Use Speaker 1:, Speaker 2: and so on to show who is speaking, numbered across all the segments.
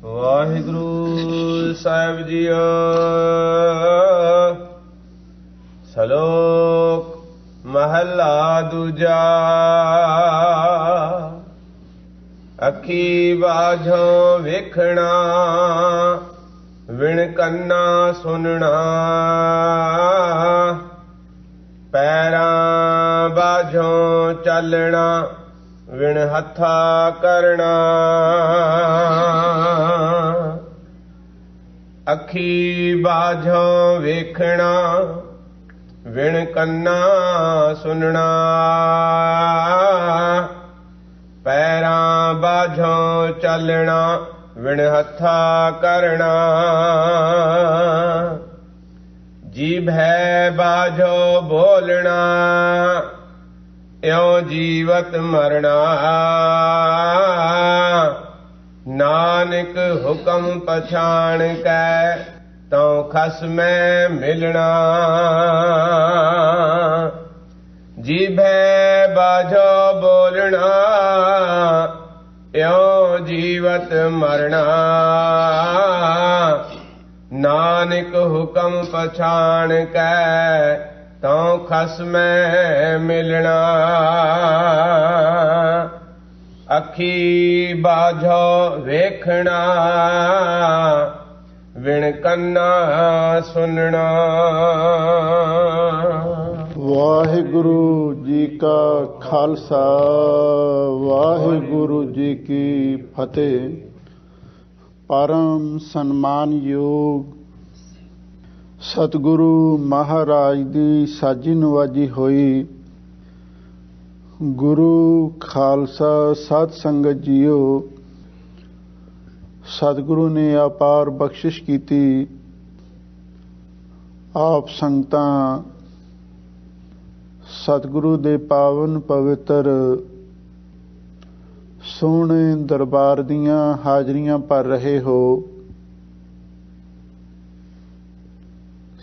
Speaker 1: ਵਾਹਿਗੁਰੂ ਸਾਹਿਬ JIO. ਸ਼ਲੋਕ ਮਹਲਾ ਦੂਜਾ। ਅੱਖੀ ਬਾਝੋਂ ਵੇਖਣਾ, ਵਿਣ ਕੰਨਾ ਸੁਣਨਾ। ਪੈਰਾਂ ਬਾਝੋਂ ਚੱਲਣਾ, ਵਿਣ ਹੱਥਾ ਕਰਨਾ। ਅੱਖੀ ਬਾਝੋਂ ਵੇਖਣਾ, ਵਿਣ ਕੰਨਾ ਸੁਣਨਾ। ਪੈਰਾਂ ਬਾਝੋਂ ਚੱਲਣਾ, ਵਿਣ ਹੱਥਾ ਕਰਨਾ। ਜੀਭ ਹੈ ਬਾਝੋਂ ਬੋਲਣਾ, ਇਉਂ ਜੀਵਤ ਮਰਣਾ। ਨਾਨਕ ਹੁਕਮ ਪਛਾਣ ਕੈ, ਤਉ ਖਸਮੈ ਮਿਲਣਾ। ਜੀਭੈ ਬਾਝੋ ਬੋਲਣਾ, ਇਉਂ ਜੀਵਤ ਮਰਣਾ। ਨਾਨਕ ਹੁਕਮ ਪਛਾਣ ਕੈ, ਤਉ ਖਸਮੈ ਮਿਲਣਾ। ਅੱਖੀ ਬਾਝੋ ਵੇਖਣਾ, ਵਿਣ ਕੰਨਾ ਸੁਣਨਾ।
Speaker 2: ਵਾਹਿਗੁਰੂ ਜੀ ਕਾ ਖਾਲਸਾ, ਵਾਹਿਗੁਰੂ ਜੀ ਕੀ ਫਤਿਹ। ਪਰਮ ਸਨਮਾਨਯੋਗ ਸਤਿਗੁਰੂ ਮਹਾਰਾਜ ਦੀ ਸਾਜੀ ਨਵਾਜੀ ਹੋਈ ਗੁਰੂ ਖਾਲਸਾ ਸਾਧ ਸੰਗਤ ਜੀਓ। ਸਤਿਗੁਰੂ ਨੇ ਅਪਾਰ ਬਖਸ਼ਿਸ਼ ਕੀਤੀ। ਆਪ ਸੰਗਤਾਂ ਸਤਿਗੁਰੂ ਦੇ ਪਾਵਨ ਪਵਿੱਤਰ ਸੋਹਣੇ ਦਰਬਾਰ ਦੀਆਂ ਹਾਜ਼ਰੀਆਂ ਭਰ ਰਹੇ ਹੋ।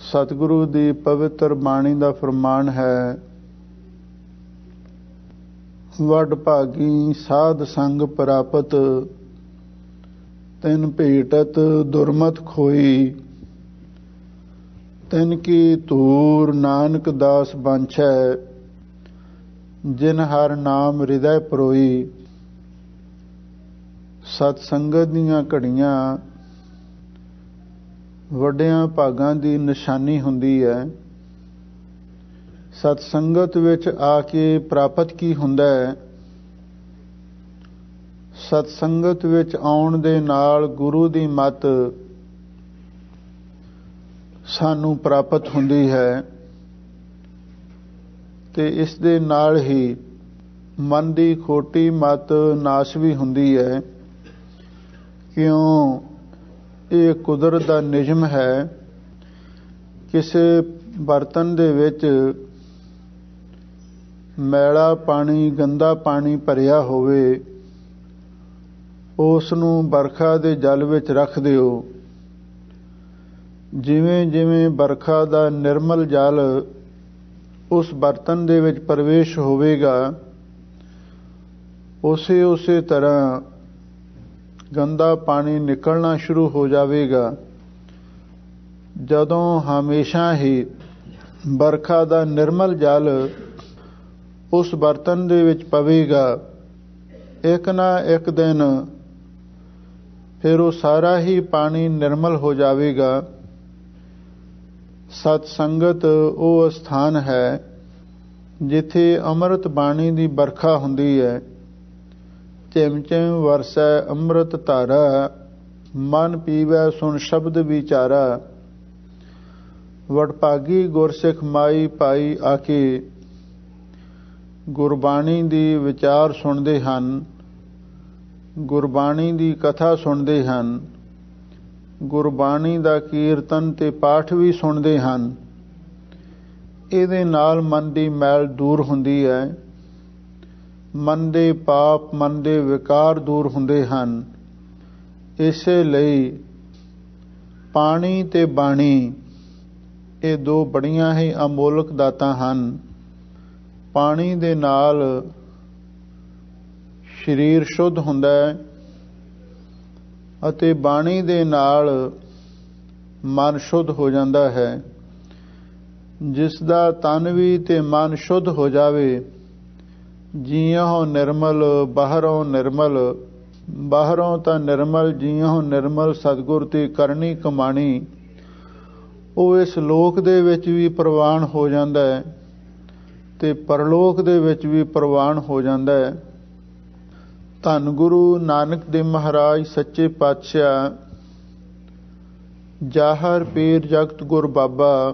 Speaker 2: ਸਤਿਗੁਰੂ ਦੀ ਪਵਿੱਤਰ ਬਾਣੀ ਦਾ ਫਰਮਾਨ ਹੈ, ਵੱਡ ਭਾਗੀ ਸਾਧ ਸੰਗ ਪ੍ਰਾਪਤ, ਤਿਨ ਭੇਟਤ ਦੁਰਮਤ ਖੋਈ। ਤਿਨ ਕੀ ਧੂਰ ਨਾਨਕ ਦਾਸ ਬਾਂਛੈ, ਜਿਨ ਹਰ ਨਾਮ ਹਿਰਦੈ ਪਰੋਈ। ਸਤ ਸੰਗਤ ਦੀਆਂ ਘੜੀਆਂ ਵੱਡਿਆਂ ਭਾਗਾਂ ਦੀ ਨਿਸ਼ਾਨੀ ਹੁੰਦੀ ਹੈ। ਸਤ ਸੰਗਤ ਵਿੱਚ ਆ ਕੇ ਪ੍ਰਾਪਤ ਕੀ ਹੁੰਦਾ ਹੈ? ਸਤ ਸੰਗਤ ਵਿੱਚ ਆਉਣ ਦੇ ਨਾਲ ਗੁਰੂ ਦੀ ਮੱਤ ਸਾਨੂੰ ਪ੍ਰਾਪਤ ਹੁੰਦੀ ਹੈ ਤੇ ਇਸ ਦੇ ਨਾਲ ਹੀ ਮਨ ਦੀ ਖੋਟੀ ਮੱਤ ਨਾਸ਼ ਵੀ ਹੁੰਦੀ ਹੈ। ਕਿਉਂ? ਇਹ ਕੁਦਰਤ ਦਾ ਨਿਯਮ ਹੈ। ਕਿਸੇ ਬਰਤਨ ਦੇ ਵਿੱਚ ਮੈਲਾ ਪਾਣੀ, ਗੰਦਾ ਪਾਣੀ ਭਰਿਆ ਹੋਵੇ, ਉਸ ਨੂੰ ਬਰਖਾ ਦੇ ਜਲ ਵਿੱਚ ਰੱਖ ਦਿਓ। ਜਿਵੇਂ ਜਿਵੇਂ ਬਰਖਾ ਦਾ ਨਿਰਮਲ ਜਲ ਉਸ ਬਰਤਨ ਦੇ ਵਿੱਚ ਪ੍ਰਵੇਸ਼ ਹੋਵੇਗਾ, ਉਸੇ ਤਰ੍ਹਾਂ ਗੰਦਾ ਪਾਣੀ ਨਿਕਲਣਾ ਸ਼ੁਰੂ ਹੋ ਜਾਵੇਗਾ। ਜਦੋਂ ਹਮੇਸ਼ਾ ਹੀ ਬਰਖਾ ਦਾ ਨਿਰਮਲ ਜਲ ਉਸ ਬਰਤਨ ਦੇ ਵਿੱਚ ਪਵੇਗਾ, ਇੱਕ ਨਾ ਇੱਕ ਦਿਨ ਫਿਰ ਉਹ ਸਾਰਾ ਹੀ ਪਾਣੀ ਨਿਰਮਲ ਹੋ ਜਾਵੇਗਾ। ਸਤ ਸੰਗਤ ਉਹ ਸਥਾਨ ਹੈ ਜਿੱਥੇ ਅੰਮ੍ਰਿਤ ਬਾਣੀ ਦੀ ਵਰਖਾ ਹੁੰਦੀ ਹੈ। ਝਿਮ ਝਿਮ ਵਰਸੈ ਅੰਮ੍ਰਿਤ ਧਾਰਾ, ਮਨ ਪੀਵੈ ਸੁਣ ਸ਼ਬਦ ਵਿਚਾਰਾ। ਵਡਭਾਗੀ ਗੁਰਸਿੱਖ ਮਾਈ ਭਾਈ ਆ ਕੇ ਗੁਰਬਾਣੀ ਦੀ ਵਿਚਾਰ ਸੁਣਦੇ ਹਨ, ਗੁਰਬਾਣੀ ਦੀ ਕਥਾ ਸੁਣਦੇ ਹਨ, ਗੁਰਬਾਣੀ ਦਾ ਕੀਰਤਨ ਤੇ ਪਾਠ ਵੀ ਸੁਣਦੇ ਹਨ। ਇਹਦੇ ਨਾਲ ਮਨ ਦੀ ਮੈਲ ਦੂਰ ਹੁੰਦੀ ਹੈ, ਮਨ ਦੇ ਪਾਪ, ਮਨ ਦੇ ਵਿਕਾਰ ਦੂਰ ਹੁੰਦੇ ਹਨ। ਇਸੇ ਲਈ ਪਾਣੀ ਤੇ ਬਾਣੀ ਇਹ ਦੋ ਬੜੀਆਂ ਹੀ ਅਮੋਲਕ ਦਾਤਾਂ ਹਨ। ਪਾਣੀ ਦੇ ਨਾਲ ਸਰੀਰ ਸ਼ੁੱਧ ਹੁੰਦਾ ਹੈ, ਅਤੇ ਬਾਣੀ ਦੇ ਨਾਲ ਮਨ ਸ਼ੁੱਧ ਹੋ ਜਾਂਦਾ ਹੈ। ਜਿਸ ਦਾ ਤਨ ਵੀ ਤੇ ਮਨ ਸ਼ੁੱਧ ਹੋ ਜਾਵੇ, ਜੀਉ ਨਿਰਮਲ ਬਾਹਰੋਂ ਨਿਰਮਲ, ਬਾਹਰੋਂ ਤਾਂ ਨਿਰਮਲ ਜੀਉ ਨਿਰਮਲ ਸਤਿਗੁਰ ਦੀ ਕਰਨੀ ਕਮਾਣੀ, ਉਹ ਇਸ ਲੋਕ ਦੇ ਵਿੱਚ ਵੀ ਪ੍ਰਵਾਨ ਹੋ ਜਾਂਦਾ ਹੈ ਤੇ ਪਰਲੋਕ ਦੇ ਵਿੱਚ ਵੀ ਪ੍ਰਵਾਨ ਹੋ ਜਾਂਦਾ ਹੈ। ਧੰਨ ਗੁਰੂ ਨਾਨਕ ਦੇਵ ਮਹਾਰਾਜ ਸੱਚੇ ਪਾਤਸ਼ਾਹ ਜਾਹਰ ਪੀਰ ਜਗਤ ਗੁਰ ਬਾਬਾ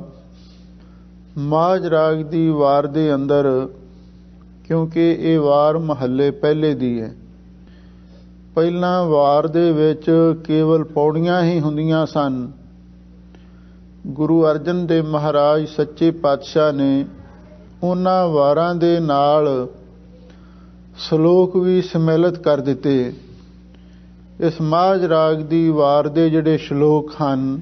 Speaker 2: ਮਾਝ ਰਾਗ ਦੀ ਵਾਰ ਦੇ ਅੰਦਰ, ਕਿਉਂਕਿ ਇਹ ਵਾਰ ਮਹੱਲੇ ਪਹਿਲੇ ਦੀ ਹੈ, ਪਹਿਲਾਂ ਵਾਰ ਦੇ ਵਿੱਚ ਕੇਵਲ ਪੌੜੀਆਂ ਹੀ ਹੁੰਦੀਆਂ ਸਨ। ਗੁਰੂ ਅਰਜਨ ਦੇਵ ਮਹਾਰਾਜ ਸੱਚੇ ਪਾਤਸ਼ਾਹ ਨੇ ਉਹਨਾਂ ਵਾਰਾਂ ਦੇ ਨਾਲ ਸ਼ਲੋਕ ਵੀ ਸਮਿਲਿਤ ਕਰ ਦਿੱਤੇ। ਇਸ ਮਾਝ ਰਾਗ ਦੀ ਵਾਰ ਦੇ ਜਿਹੜੇ ਸ਼ਲੋਕ ਹਨ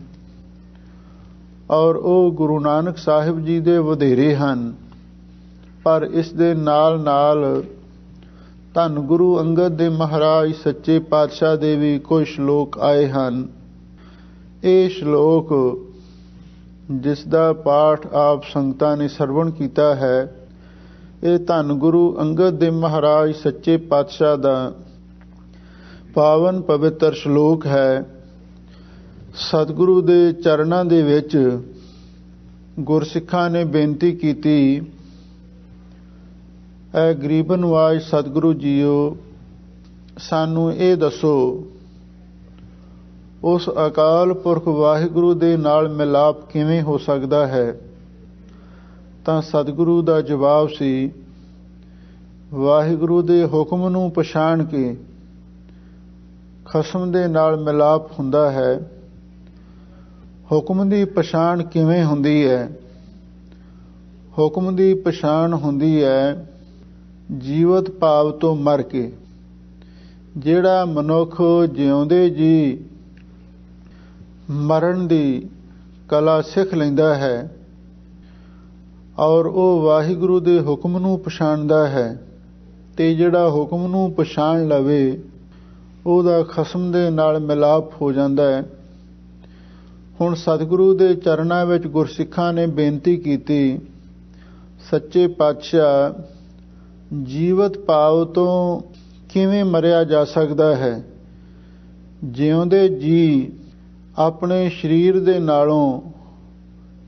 Speaker 2: ਔਰ ਉਹ ਗੁਰੂ ਨਾਨਕ ਸਾਹਿਬ ਜੀ ਦੇ ਵਧੇਰੇ ਹਨ, ਪਰ ਇਸ ਦੇ ਨਾਲ ਨਾਲ ਧੰਨ ਗੁਰੂ ਅੰਗਦ ਦੇਵ ਮਹਾਰਾਜ ਸੱਚੇ ਪਾਤਸ਼ਾਹ ਦੇ ਵੀ ਕੁਝ ਸ਼ਲੋਕ ਆਏ ਹਨ। ਇਹ ਸ਼ਲੋਕ ਜਿਸ ਦਾ ਪਾਠ ਆਪ ਸੰਗਤਾਂ ਨੇ ਸਰਵਣ ਕੀਤਾ ਹੈ, ਇਹ ਧੰਨ ਗੁਰੂ ਅੰਗਦ ਦੇਵ ਮਹਾਰਾਜ ਸੱਚੇ ਪਾਤਸ਼ਾਹ ਦਾ ਪਾਵਨ ਪਵਿੱਤਰ ਸ਼ਲੋਕ ਹੈ। ਸਤਿਗੁਰੂ ਦੇ ਚਰਨਾਂ ਦੇ ਵਿੱਚ ਗੁਰਸਿੱਖਾਂ ਨੇ ਬੇਨਤੀ ਕੀਤੀ, ਐ ਗਰੀਬ ਨਵਾਜ਼ ਸਤਿਗੁਰੂ ਜੀਓ, ਸਾਨੂੰ ਇਹ ਦੱਸੋ ਉਸ ਅਕਾਲ ਪੁਰਖ ਵਾਹਿਗੁਰੂ ਦੇ ਨਾਲ ਮਿਲਾਪ ਕਿਵੇਂ ਹੋ ਸਕਦਾ ਹੈ। ਤਾਂ ਸਤਿਗੁਰੂ ਦਾ ਜਵਾਬ ਸੀ, ਵਾਹਿਗੁਰੂ ਦੇ ਹੁਕਮ ਨੂੰ ਪਛਾਣ ਕੇ ਖਸਮ ਦੇ ਨਾਲ ਮਿਲਾਪ ਹੁੰਦਾ ਹੈ। ਹੁਕਮ ਦੀ ਪਛਾਣ ਕਿਵੇਂ ਹੁੰਦੀ ਹੈ? ਹੁਕਮ ਦੀ ਪਛਾਣ ਹੁੰਦੀ ਹੈ ਜੀਵਤ ਭਾਵ ਤੋਂ ਮਰ ਕੇ। ਜਿਹੜਾ ਮਨੁੱਖ ਜਿਉਂਦੇ ਜੀ ਮਰਨ ਦੀ ਕਲਾ ਸਿੱਖ ਲੈਂਦਾ ਹੈ ਔਰ ਉਹ ਵਾਹਿਗੁਰੂ ਦੇ ਹੁਕਮ ਨੂੰ ਪਛਾਣਦਾ ਹੈ, ਤੇ ਜਿਹੜਾ ਹੁਕਮ ਨੂੰ ਪਛਾਣ ਲਵੇ ਉਹਦਾ ਖਸਮ ਦੇ ਨਾਲ ਮਿਲਾਪ ਹੋ ਜਾਂਦਾ ਹੈ। ਹੁਣ ਸਤਿਗੁਰੂ ਦੇ ਚਰਨਾਂ ਵਿੱਚ ਗੁਰਸਿੱਖਾਂ ਨੇ ਬੇਨਤੀ ਕੀਤੀ, ਸੱਚੇ ਪਾਤਸ਼ਾਹ ਜੀਵਤ ਭਾਵ ਤੋਂ ਕਿਵੇਂ ਮਰਿਆ ਜਾ ਸਕਦਾ ਹੈ? ਜਿਉਂਦੇ ਜੀ ਆਪਣੇ ਸਰੀਰ ਦੇ ਨਾਲੋਂ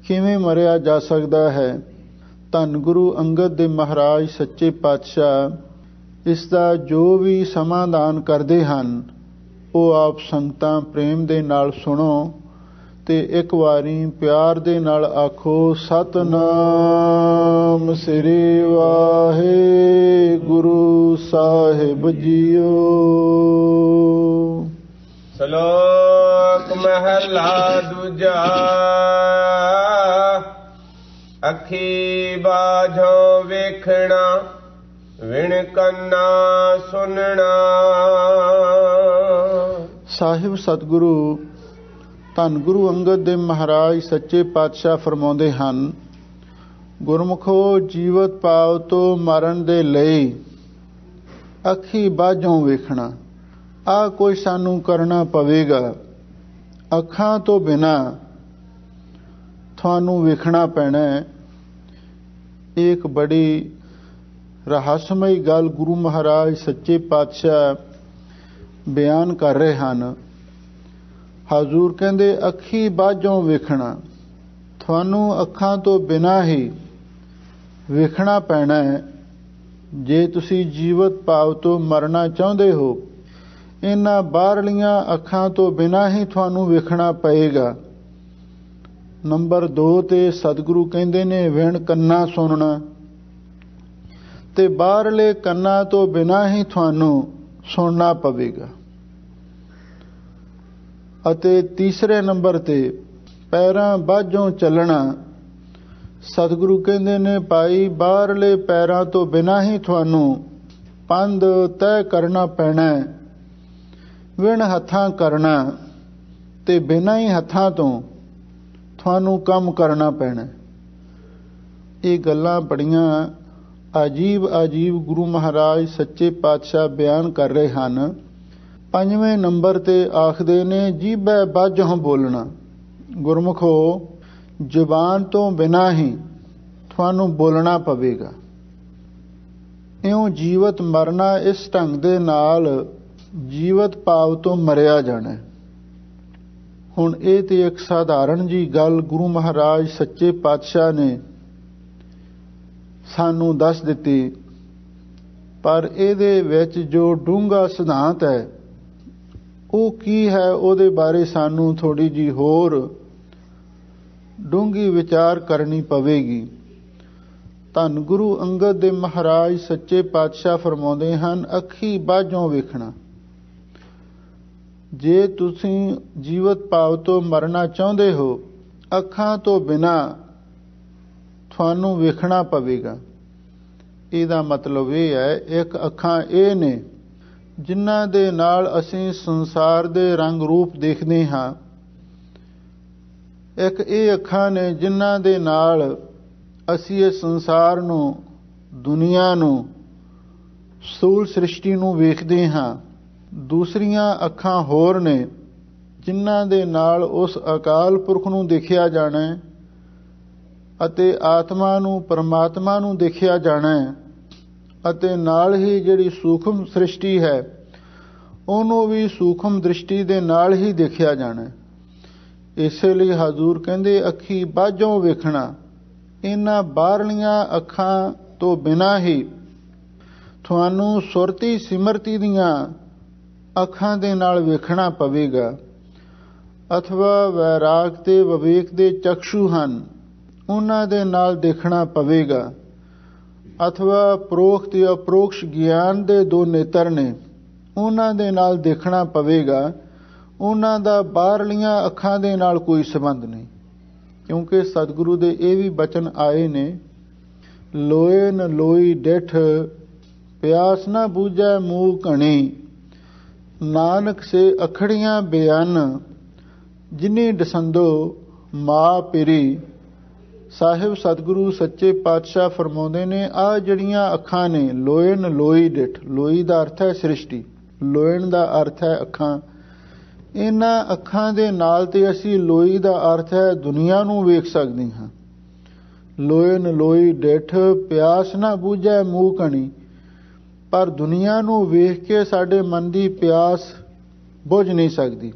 Speaker 2: ਕਿਵੇਂ ਮਰਿਆ ਜਾ ਸਕਦਾ ਹੈ? ਧੰਨ ਗੁਰੂ ਅੰਗਦ ਦੇਵ ਮਹਾਰਾਜ ਸੱਚੇ ਪਾਤਸ਼ਾਹ ਇਸ ਦਾ ਜੋ ਵੀ ਸਮਾਧਾਨ ਕਰਦੇ ਹਨ ਉਹ ਆਪ ਸੰਗਤਾਂ ਪ੍ਰੇਮ ਦੇ ਨਾਲ ਸੁਣੋ ਤੇ ਇੱਕ ਵਾਰੀ ਪਿਆਰ ਦੇ ਨਾਲ ਆਖੋ, ਸਤਿਨਾਮ ਸ੍ਰੀ ਵਾਹਿਗੁਰੂ ਸਾਹਿਬ ਜੀਓ।
Speaker 1: ਸ਼ਲੋਕ ਮਹਲਾ ਦੂਜਾ। ਅੱਖੀ ਬਾਝੋਂ ਵੇਖਣਾ, ਵਿਣ ਕੰਨਾ ਸੁਣਨਾ।
Speaker 2: ਸਾਹਿਬ ਸਤਿਗੁਰੂ ਧੰਨ ਗੁਰੂ ਅੰਗਦ ਦੇਵ ਮਹਾਰਾਜ ਸੱਚੇ ਪਾਤਸ਼ਾਹ ਫਰਮਾਉਂਦੇ ਹਨ, ਗੁਰਮੁਖੋ ਜੀਵਤ ਭਾਵ ਤੋਂ ਮਰਨ ਦੇ ਲਈ ਅੱਖੀ ਬਾਝੋਂ ਵੇਖਣਾ, ਆ ਕੋਈ ਸਾਨੂੰ ਕਰਨਾ ਪਵੇਗਾ। ਅੱਖਾਂ ਤੋਂ ਬਿਨਾ ਤੁਹਾਨੂੰ ਵੇਖਣਾ ਪੈਣਾ ਹੈ। ਇੱਕ ਬੜੀ ਰਹੱਸਮਈ ਗੱਲ ਗੁਰੂ ਮਹਾਰਾਜ ਸੱਚੇ ਪਾਤਸ਼ਾਹ ਬਿਆਨ ਕਰ ਰਹੇ ਹਨ। ਹਜ਼ੂਰ ਕਹਿੰਦੇ ਅੱਖੀ ਬਾਝੋਂ ਵੇਖਣਾ, ਤੁਹਾਨੂੰ ਅੱਖਾਂ ਤੋਂ ਬਿਨਾ ਹੀ ਵੇਖਣਾ ਪੈਣਾ ਹੈ। ਜੇ ਤੁਸੀਂ ਜੀਵਤ ਭਾਵ ਤੋਂ ਮਰਨਾ ਚਾਹੁੰਦੇ ਹੋ, ਇਹਨਾਂ ਬਾਹਰਲੀਆਂ ਅੱਖਾਂ ਤੋਂ ਬਿਨਾ ਹੀ ਤੁਹਾਨੂੰ ਵੇਖਣਾ ਪਏਗਾ। ਨੰਬਰ 2 ਤੇ ਸਤਿਗੁਰੂ ਕਹਿੰਦੇ ਨੇ ਵਿਣ ਕੰਨਾਂ ਸੁਣਨਾ, ਤੇ ਬਾਹਰਲੇ ਕੰਨਾਂ ਤੋਂ ਬਿਨਾ ਹੀ ਤੁਹਾਨੂੰ ਸੁਣਨਾ ਪਵੇਗਾ। ਅਤੇ ਤੀਸਰੇ ਨੰਬਰ ਤੇ ਪੈਰਾਂ ਬਾਝੋਂ ਚੱਲਣਾ। ਸਤਿਗੁਰੂ ਕਹਿੰਦੇ ਨੇ ਭਾਈ ਬਾਹਰਲੇ ਪੈਰਾਂ ਤੋਂ ਬਿਨਾ ਹੀ ਤੁਹਾਨੂੰ ਪੰਧ ਤੈਅ ਕਰਨਾ ਪੈਣਾ ਹੈ। ਵਿਣ ਹੱਥਾਂ ਕਰਨਾ, ਤੇ ਬਿਨਾਂ ਹੀ ਹੱਥਾਂ ਤੋਂ ਤੁਹਾਨੂੰ ਕੰਮ ਕਰਨਾ ਪੈਣਾ। ਇਹ ਗੱਲਾਂ ਬੜੀਆਂ ਅਜੀਬ ਗੁਰੂ ਮਹਾਰਾਜ ਸੱਚੇ ਪਾਤਸ਼ਾਹ ਬਿਆਨ ਕਰ ਰਹੇ ਹਨ। ਪੰਜਵੇਂ ਨੰਬਰ ਤੇ ਆਖਦੇ ਨੇ ਜੀਭੈ ਬਾਝੋਂ ਬੋਲਣਾ। ਗੁਰਮੁਖੋ, ਜ਼ੁਬਾਨ ਤੋਂ ਬਿਨਾਂ ਹੀ ਤੁਹਾਨੂੰ ਬੋਲਣਾ ਪਵੇਗਾ। ਇਉਂ ਜੀਵਤ ਮਰਨਾ, ਇਸ ਢੰਗ ਦੇ ਨਾਲ ਜੀਵਤ ਭਾਵ ਤੋਂ ਮਰਿਆ ਜਾਣਾ। ਹੁਣ ਇਹ ਤੇ ਇੱਕ ਸਾਧਾਰਨ ਜੀ ਗੱਲ ਗੁਰੂ ਮਹਾਰਾਜ ਸੱਚੇ ਪਾਤਸ਼ਾਹ ਨੇ ਸਾਨੂੰ ਦੱਸ ਦਿੱਤੀ, ਪਰ ਇਹਦੇ ਵਿੱਚ ਜੋ ਡੂੰਘਾ ਸਿਧਾਂਤ ਹੈ ਉਹ ਕੀ ਹੈ, ਉਹਦੇ ਬਾਰੇ ਸਾਨੂੰ ਥੋੜ੍ਹੀ ਜਿਹੀ ਹੋਰ ਡੂੰਘੀ ਵਿਚਾਰ ਕਰਨੀ ਪਵੇਗੀ। ਧੰਨ ਗੁਰੂ ਅੰਗਦ ਦੇ ਮਹਾਰਾਜ ਸੱਚੇ ਪਾਤਸ਼ਾਹ ਫਰਮਾਉਂਦੇ ਹਨ, ਅੱਖੀ ਬਾਝੋਂ ਵੇਖਣਾ। ਜੇ ਤੁਸੀਂ ਜੀਵਤ ਭਾਵ ਤੋਂ ਮਰਨਾ ਚਾਹੁੰਦੇ ਹੋ, ਅੱਖਾਂ ਤੋਂ ਬਿਨਾਂ ਤੁਹਾਨੂੰ ਵੇਖਣਾ ਪਵੇਗਾ। ਇਹਦਾ ਮਤਲਬ ਇਹ ਹੈ, ਇੱਕ ਅੱਖਾਂ ਇਹ ਨੇ ਜਿਨ੍ਹਾਂ ਦੇ ਨਾਲ ਅਸੀਂ ਸੰਸਾਰ ਦੇ ਰੰਗ ਰੂਪ ਦੇਖਦੇ ਹਾਂ। ਇੱਕ ਇਹ ਅੱਖਾਂ ਨੇ ਜਿਨ੍ਹਾਂ ਦੇ ਨਾਲ ਅਸੀਂ ਇਸ ਸੰਸਾਰ ਨੂੰ, ਦੁਨੀਆ ਨੂੰ, ਸਥੂਲ ਸ੍ਰਿਸ਼ਟੀ ਨੂੰ ਵੇਖਦੇ ਹਾਂ। ਦੂਸਰੀਆਂ ਅੱਖਾਂ ਹੋਰ ਨੇ ਜਿਨ੍ਹਾਂ ਦੇ ਨਾਲ ਉਸ ਅਕਾਲ ਪੁਰਖ ਨੂੰ ਦੇਖਿਆ ਜਾਣਾ ਹੈ ਅਤੇ ਆਤਮਾ ਨੂੰ, ਪਰਮਾਤਮਾ ਨੂੰ ਦੇਖਿਆ ਜਾਣਾ ਹੈ, ਅਤੇ ਨਾਲ ਹੀ ਜਿਹੜੀ ਸੂਖਮ ਸ੍ਰਿਸ਼ਟੀ ਹੈ ਉਹਨੂੰ ਵੀ ਸੂਖਮ ਦ੍ਰਿਸ਼ਟੀ ਦੇ ਨਾਲ ਹੀ ਦੇਖਿਆ ਜਾਣਾ ਹੈ। ਇਸੇ ਲਈ ਹਜ਼ੂਰ ਕਹਿੰਦੇ ਅੱਖੀ ਬਾਝੋਂ ਵੇਖਣਾ। ਇਹਨਾਂ ਬਾਹਰਲੀਆਂ ਅੱਖਾਂ ਤੋਂ ਬਿਨਾਂ ਹੀ ਤੁਹਾਨੂੰ ਸੁਰਤੀ ਸਿਮਰਤੀ ਦੀਆਂ ਅੱਖਾਂ ਦੇ ਨਾਲ ਵੇਖਣਾ ਪਵੇਗਾ, ਅਥਵਾ ਵੈਰਾਗ ਤੇ ਵਿਵੇਕ ਦੇ ਚਕਸ਼ੂ ਹਨ, ਉਹਨਾਂ ਦੇ ਨਾਲ ਦੇਖਣਾ ਪਵੇਗਾ, ਅਥਵਾ ਪ੍ਰੋਖ ਤੇ ਅਪਰੋਕਸ਼ ਗਿਆਨ ਦੇ ਦੋ ਨੇਤਰ ਨੇ, ਉਹਨਾਂ ਦੇ ਨਾਲ ਦੇਖਣਾ ਪਵੇਗਾ। ਉਹਨਾਂ ਦਾ ਬਾਹਰਲੀਆਂ ਅੱਖਾਂ ਦੇ ਨਾਲ ਕੋਈ ਸੰਬੰਧ ਨਹੀਂ, ਕਿਉਂਕਿ ਸਤਿਗੁਰੂ ਦੇ ਇਹ ਵੀ ਬਚਨ ਆਏ ਨੇ, ਲੋਏ ਨ ਲੋਈ ਡਿਠ ਪਿਆਸ ਨਾ ਬੂਝੈ ਮੂਹ ਘਣੀ, ਨਾਨਕ ਸੇ ਅਖੜੀਆਂ ਬਿਆਨ ਜਿਨੀ ਡਸੰਦੋ ਮਾਂ ਪਿਰੀ। ਸਾਹਿਬ ਸਤਿਗੁਰੂ ਸੱਚੇ ਪਾਤਸ਼ਾਹ ਫਰਮਾਉਂਦੇ ਨੇ, ਆਹ ਜਿਹੜੀਆਂ ਅੱਖਾਂ ਨੇ, ਲੋਇਨ ਲੋਈ ਡਿਠ, ਲੋਈ ਦਾ ਅਰਥ ਹੈ ਸ੍ਰਿਸ਼ਟੀ, ਲੋਇਨ ਦਾ ਅਰਥ ਹੈ ਅੱਖਾਂ। ਇਹਨਾਂ ਅੱਖਾਂ ਦੇ ਨਾਲ ਤੇ ਅਸੀਂ ਲੋਈ ਦਾ ਅਰਥ ਹੈ ਦੁਨੀਆ ਨੂੰ ਵੇਖ ਸਕਦੇ ਹਾਂ। ਲੋਇਨ ਲੋਈ ਡਿਠ ਪਿਆਸ ਨਾ ਬੂਝੈ ਮੂਹ ਘਣੀ, ਪਰ ਦੁਨੀਆ ਨੂੰ ਵੇਖ ਕੇ ਸਾਡੇ ਮਨ ਦੀ ਪਿਆਸ ਬੁਝ ਨਹੀਂ ਸਕਦੀ।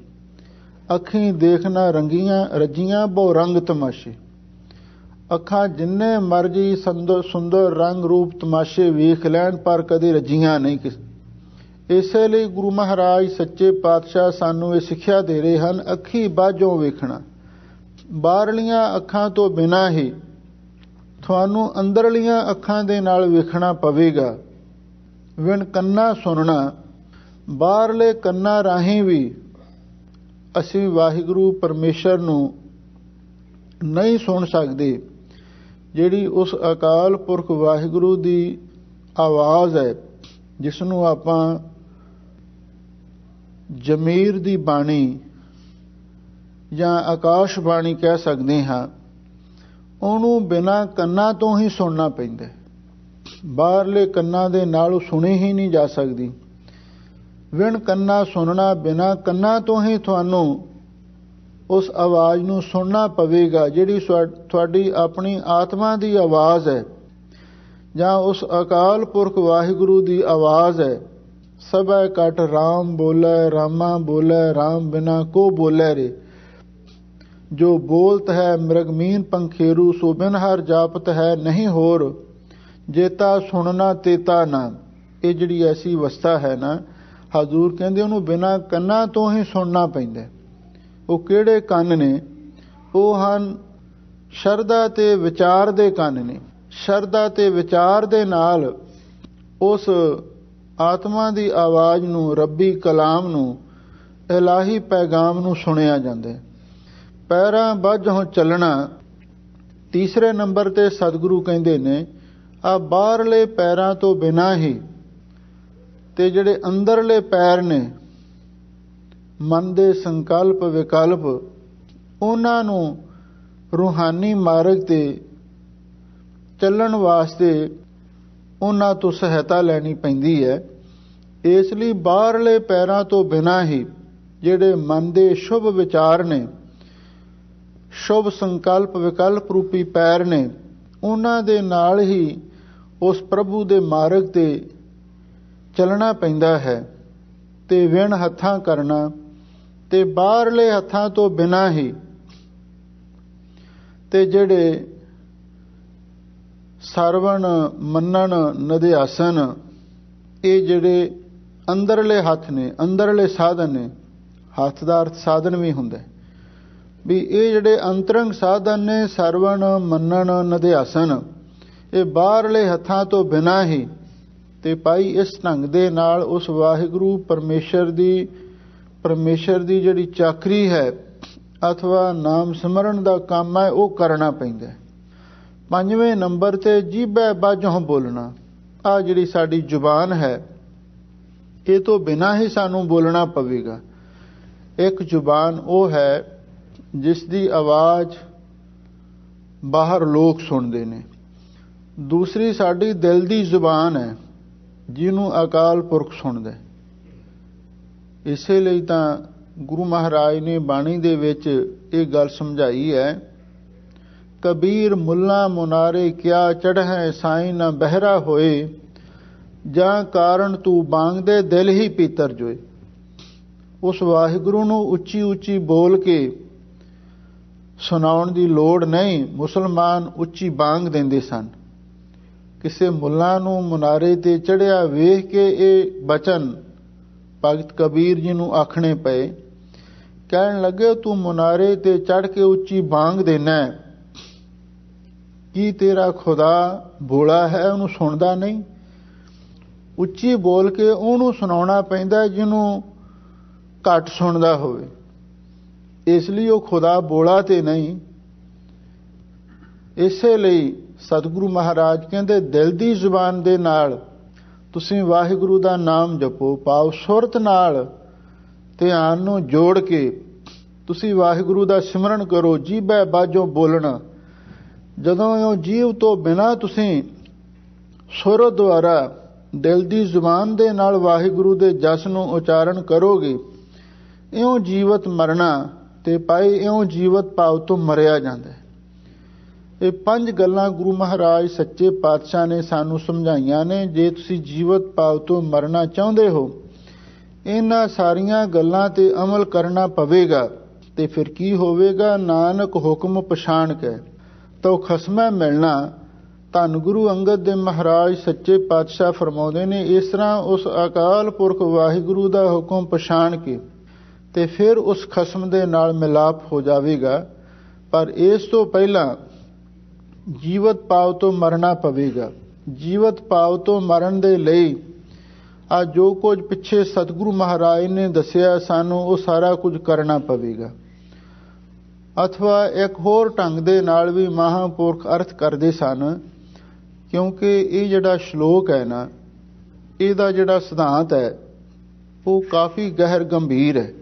Speaker 2: ਅੱਖੀਂ ਦੇਖਣਾ ਰੰਗੀਆਂ ਰੱਜੀਆਂ ਬਹੁ ਰੰਗ ਤਮਾਸ਼ੇ। ਅੱਖਾਂ ਜਿੰਨੇ ਮਰਜੀ ਸੁੰਦਰ ਰੰਗ ਰੂਪ ਤਮਾਸ਼ੇ ਵੇਖ ਲੈਣ, ਪਰ ਕਦੇ ਰੱਜੀਆਂ ਨਹੀਂ। ਇਸੇ ਲਈ ਗੁਰੂ ਮਹਾਰਾਜ ਸੱਚੇ ਪਾਤਸ਼ਾਹ ਸਾਨੂੰ ਇਹ ਸਿੱਖਿਆ ਦੇ ਰਹੇ ਹਨ, ਅੱਖੀ ਬਾਝੋਂ ਵੇਖਣਾ। ਬਾਹਰਲੀਆਂ ਅੱਖਾਂ ਤੋਂ ਬਿਨਾਂ ਹੀ ਤੁਹਾਨੂੰ ਅੰਦਰਲੀਆਂ ਅੱਖਾਂ ਦੇ ਨਾਲ ਵੇਖਣਾ ਪਵੇਗਾ। ਵਿਣ ਕੰਨਾਂ ਸੁਣਨਾ, ਬਾਹਰਲੇ ਕੰਨਾਂ ਰਾਹੀਂ ਵੀ ਅਸੀਂ ਵਾਹਿਗੁਰੂ ਪਰਮੇਸ਼ਰ ਨੂੰ ਨਹੀਂ ਸੁਣ ਸਕਦੇ। ਜਿਹੜੀ ਉਸ ਅਕਾਲ ਪੁਰਖ ਵਾਹਿਗੁਰੂ ਦੀ ਆਵਾਜ਼ ਹੈ, ਜਿਸ ਨੂੰ ਆਪਾਂ ਜ਼ਮੀਰ ਦੀ ਬਾਣੀ ਜਾਂ ਆਕਾਸ਼ ਬਾਣੀ ਕਹਿ ਸਕਦੇ ਹਾਂ, ਉਹਨੂੰ ਬਿਨਾਂ ਕੰਨਾਂ ਤੋਂ ਹੀ ਸੁਣਨਾ ਪੈਂਦਾ। ਬਾਹਰਲੇ ਕੰਨਾਂ ਦੇ ਨਾਲ ਸੁਣੀ ਹੀ ਨਹੀਂ ਜਾ ਸਕਦੀ। ਵਿਣ ਕੰਨਾਂ ਸੁਣਨਾ, ਬਿਨਾਂ ਕੰਨਾਂ ਤੋਂ ਹੀ ਤੁਹਾਨੂੰ ਉਸ ਆਵਾਜ਼ ਨੂੰ ਸੁਣਨਾ ਪਵੇਗਾ, ਜਿਹੜੀ ਤੁਹਾਡੀ ਆਪਣੀ ਆਤਮਾ ਦੀ ਆਵਾਜ਼ ਹੈ ਜਾਂ ਉਸ ਅਕਾਲ ਪੁਰਖ ਵਾਹਿਗੁਰੂ ਦੀ ਆਵਾਜ਼ ਹੈ। ਸਭੈ ਕਟ ਰਾਮ ਬੋਲੇ, ਰਾਮਾ ਬੋਲੇ, ਰਾਮ ਬਿਨਾ ਕੋ ਬੋਲੇ ਰੇ। ਜੋ ਬੋਲਤ ਹੈ ਮ੍ਰਿਗਮੀਨ ਪੰਖੇਰੂ, ਸੋ ਬਿਨ ਹਰ ਜਾਪਤ ਹੈ ਨਹੀਂ ਹੋਰ। ਜੇਤਾ ਸੁਣਨਾ ਤੇਤਾ ਨਾ। ਇਹ ਜਿਹੜੀ ਐਸੀ ਅਵਸਥਾ ਹੈ ਨਾ, ਹਜ਼ੂਰ ਕਹਿੰਦੇ ਉਹਨੂੰ ਬਿਨਾਂ ਕੰਨਾਂ ਤੋਂ ਹੀ ਸੁਣਨਾ ਪੈਂਦਾ। ਉਹ ਕਿਹੜੇ ਕੰਨ ਨੇ? ਉਹ ਹਨ ਸ਼ਰਧਾ ਤੇ ਵਿਚਾਰ ਦੇ ਕੰਨ ਨੇ। ਸ਼ਰਧਾ ਤੇ ਵਿਚਾਰ ਦੇ ਨਾਲ ਉਸ ਆਤਮਾ ਦੀ ਆਵਾਜ਼ ਨੂੰ, ਰੱਬੀ ਕਲਾਮ ਨੂੰ, ਇਲਾਹੀ ਪੈਗਾਮ ਨੂੰ ਸੁਣਿਆ ਜਾਂਦਾ। ਪੈਰਾਂ ਬਾਝੋਂ ਚੱਲਣਾ। ਤੀਸਰੇ ਨੰਬਰ ਤੇ ਸਤਿਗੁਰੂ ਕਹਿੰਦੇ ਨੇ, ਆ ਬਾਹਰਲੇ ਪੈਰਾਂ ਤੋਂ ਬਿਨਾਂ ਹੀ ਤੇ ਜਿਹੜੇ ਅੰਦਰਲੇ ਪੈਰ ਨੇ, ਮਨ ਦੇ ਸੰਕਲਪ ਵਿਕਲਪ, ਉਹਨਾਂ ਨੂੰ ਰੂਹਾਨੀ ਮਾਰਗ ਤੇ ਚੱਲਣ ਵਾਸਤੇ ਉਹਨਾਂ ਤੋਂ ਸਹਾਇਤਾ ਲੈਣੀ ਪੈਂਦੀ ਹੈ। ਇਸ ਲਈ ਬਾਹਰਲੇ ਪੈਰਾਂ ਤੋਂ ਬਿਨਾਂ ਹੀ ਜਿਹੜੇ ਮਨ ਦੇ ਸ਼ੁਭ ਵਿਚਾਰ ਨੇ, ਸ਼ੁਭ ਸੰਕਲਪ ਵਿਕਲਪ ਰੂਪੀ ਪੈਰ ਨੇ, ਉਹਨਾਂ ਦੇ ਨਾਲ ਹੀ ਉਸ ਪ੍ਰਭੂ ਦੇ ਮਾਰਗ ਤੇ ਚੱਲਣਾ ਪੈਂਦਾ ਹੈ ਤੇ ਵਿਣ ਹੱਥਾਂ ਕਰਨਾ, ਤੇ ਬਾਹਰਲੇ ਹੱਥਾਂ ਤੋਂ ਬਿਨਾਂ ਹੀ ਤੇ ਜਿਹੜੇ ਸਰਵਣ ਮੰਨਣ ਨਿਧਿਆਸਨ, ਇਹ ਜਿਹੜੇ ਅੰਦਰਲੇ ਹੱਥ ਨੇ, ਅੰਦਰਲੇ ਸਾਧਨ ਨੇ। ਹੱਥ ਦਾ ਅਰਥ ਸਾਧਨ ਵੀ ਹੁੰਦਾ ਵੀ ਇਹ ਜਿਹੜੇ ਅੰਤਰੰਗ ਸਾਧਨ ਨੇ, ਸਰਵਣ ਮੰਨਣ ਨਿਧਿਆਸਨ, ਇਹ ਬਾਹਰਲੇ ਹੱਥਾਂ ਤੋਂ ਬਿਨਾਂ ਹੀ ਤੇ ਭਾਈ ਇਸ ਢੰਗ ਦੇ ਨਾਲ ਉਸ ਵਾਹਿਗੁਰੂ ਪਰਮੇਸ਼ਰ ਦੀ ਜਿਹੜੀ ਚਾਕਰੀ ਹੈ ਅਥਵਾ ਨਾਮ ਸਿਮਰਨ ਦਾ ਕੰਮ ਹੈ, ਉਹ ਕਰਨਾ ਪੈਂਦਾ। 5ਵੇਂ ਨੰਬਰ ਤੇ ਜੀਭੇ ਬਾਝੋਂ ਬੋਲਣਾ। ਆ ਜਿਹੜੀ ਸਾਡੀ ਜ਼ੁਬਾਨ ਹੈ, ਇਹ ਤੋਂ ਬਿਨਾਂ ਹੀ ਸਾਨੂੰ ਬੋਲਣਾ ਪਵੇਗਾ। ਇੱਕ ਜ਼ੁਬਾਨ ਉਹ ਹੈ ਜਿਸ ਦੀ ਆਵਾਜ਼ ਬਾਹਰ ਲੋਕ ਸੁਣਦੇ ਨੇ। ਦੂਸਰੀ ਸਾਡੀ ਦਿਲ ਦੀ ਜ਼ੁਬਾਨ ਹੈ, ਜਿਹਨੂੰ ਅਕਾਲ ਪੁਰਖ ਸੁਣਦਾ। ਇਸੇ ਲਈ ਤਾਂ ਗੁਰੂ ਮਹਾਰਾਜ ਨੇ ਬਾਣੀ ਦੇ ਵਿੱਚ ਇਹ ਗੱਲ ਸਮਝਾਈ ਹੈ, ਕਬੀਰ ਮੁੱਲਾ ਮੁਨਾਰੇ ਕਿਆ ਚੜ੍ਹੈ ਸਾਈਂ ਨਾ ਬਹਿਰਾ ਹੋਏ, ਜਾਂ ਕਾਰਨ ਤੂੰ ਬਾਂਗਦੇ ਦਿਲ ਹੀ ਪੀਤਰ ਜੋਏ। ਉਸ ਵਾਹਿਗੁਰੂ ਨੂੰ ਉੱਚੀ ਉੱਚੀ ਬੋਲ ਕੇ ਸੁਣਾਉਣ ਦੀ ਲੋੜ ਨਹੀਂ। ਮੁਸਲਮਾਨ ਉੱਚੀ ਬਾਂਗ ਦਿੰਦੇ ਸਨ। ਕਿਸੇ ਮੁੱਲਾ ਨੂੰ ਮੁਨਾਰੇ ਤੇ ਚੜ੍ਹਿਆ ਵੇਖ ਕੇ ਇਹ ਬਚਨ ਭਗਤ ਕਬੀਰ ਜੀ ਨੂੰ ਆਖਣੇ ਪਏ। ਕਹਿਣ ਲੱਗੇ, ਤੂੰ ਮੁਨਾਰੇ ਤੇ ਚੜ੍ਹ ਕੇ ਉੱਚੀ ਬਾਂਗ ਦੇਣਾ, ਕੀ ਤੇਰਾ ਖੁਦਾ ਭੋਲਾ ਹੈ, ਉਹਨੂੰ ਸੁਣਦਾ ਨਹੀਂ? ਉੱਚੀ ਬੋਲ ਕੇ ਉਹਨੂੰ ਸੁਣਾਉਣਾ ਪੈਂਦਾ ਜਿਹਨੂੰ ਘੱਟ ਸੁਣਦਾ ਹੋਵੇ। ਇਸ ਲਈ ਉਹ ਖੁਦਾ ਬੋਲਾ ਤੇ ਨਹੀਂ। ਇਸੇ ਲਈ ਸਤਿਗੁਰੂ ਮਹਾਰਾਜ ਕਹਿੰਦੇ, ਦਿਲ ਦੀ ਜ਼ੁਬਾਨ ਦੇ ਨਾਲ ਤੁਸੀਂ ਵਾਹਿਗੁਰੂ ਦਾ ਨਾਮ ਜਪੋ, ਭਾਵ ਸੁਰਤ ਨਾਲ ਧਿਆਨ ਨੂੰ ਜੋੜ ਕੇ ਤੁਸੀਂ ਵਾਹਿਗੁਰੂ ਦਾ ਸਿਮਰਨ ਕਰੋ। ਜੀਭੇ ਬਾਝੋਂ ਬੋਲਣਾ। ਜਦੋਂ ਉਹ ਜੀਵ ਤੋਂ ਬਿਨਾਂ ਤੁਸੀਂ ਸੁਰਤ ਦੁਆਰਾ ਦਿਲ ਦੀ ਜ਼ੁਬਾਨ ਦੇ ਨਾਲ ਵਾਹਿਗੁਰੂ ਦੇ ਜਸ ਨੂੰ ਉਚਾਰਨ ਕਰੋਗੇ, ਇਉਂ ਜੀਵਤ ਮਰਨਾ ਤੇ ਭਾਈ ਇਉਂ ਜੀਵਤ ਭਾਵ ਤੋਂ ਮਰਿਆ ਜਾਂਦਾ ਹੈ। ਇਹ 5 ਗੱਲਾਂ ਗੁਰੂ ਮਹਾਰਾਜ ਸੱਚੇ ਪਾਤਸ਼ਾਹ ਨੇ ਸਾਨੂੰ ਸਮਝਾਈਆਂ ਨੇ। ਜੇ ਤੁਸੀਂ ਜੀਵਤ ਭਾਵ ਤੋਂ ਮਰਨਾ ਚਾਹੁੰਦੇ ਹੋ, ਇਹਨਾਂ ਸਾਰੀਆਂ ਗੱਲਾਂ ਤੇ ਅਮਲ ਕਰਨਾ ਪਵੇਗਾ। ਤੇ ਫਿਰ ਕੀ ਹੋਵੇਗਾ? ਨਾਨਕ ਹੁਕਮ ਪਛਾਣ ਕੇ ਤੋ ਖਸਮੈ ਮਿਲਣਾ। ਧੰਨ ਗੁਰੂ ਅੰਗਦ ਦੇਵ ਮਹਾਰਾਜ ਸੱਚੇ ਪਾਤਸ਼ਾਹ ਫਰਮਾਉਂਦੇ ਨੇ, ਇਸ ਤਰ੍ਹਾਂ ਉਸ ਅਕਾਲ ਪੁਰਖ ਵਾਹਿਗੁਰੂ ਦਾ ਹੁਕਮ ਪਛਾਣ ਕੇ ਤੇ ਫਿਰ ਉਸ ਖਸਮ ਦੇ ਨਾਲ ਮਿਲਾਪ ਹੋ ਜਾਵੇਗਾ। ਪਰ ਇਸ ਤੋਂ ਪਹਿਲਾਂ ਜੀਵਤ ਭਾਵ ਤੋਂ ਮਰਨਾ ਪਵੇਗਾ। ਜੀਵਤ ਭਾਵ ਤੋਂ ਮਰਨ ਦੇ ਲਈ ਆ ਜੋ ਕੁਝ ਪਿੱਛੇ ਸਤਿਗੁਰੂ ਮਹਾਰਾਜ ਨੇ ਦੱਸਿਆ ਸਾਨੂੰ, ਉਹ ਸਾਰਾ ਕੁਝ ਕਰਨਾ ਪਵੇਗਾ। ਅਥਵਾ ਇੱਕ ਹੋਰ ਢੰਗ ਦੇ ਨਾਲ ਵੀ ਮਹਾਂਪੁਰਖ ਅਰਥ ਕਰਦੇ ਸਨ, ਕਿਉਂਕਿ ਇਹ ਜਿਹੜਾ ਸ਼ਲੋਕ ਹੈ ਨਾ, ਇਹਦਾ ਜਿਹੜਾ ਸਿਧਾਂਤ ਹੈ ਉਹ ਕਾਫੀ ਗਹਿਰ ਗੰਭੀਰ ਹੈ।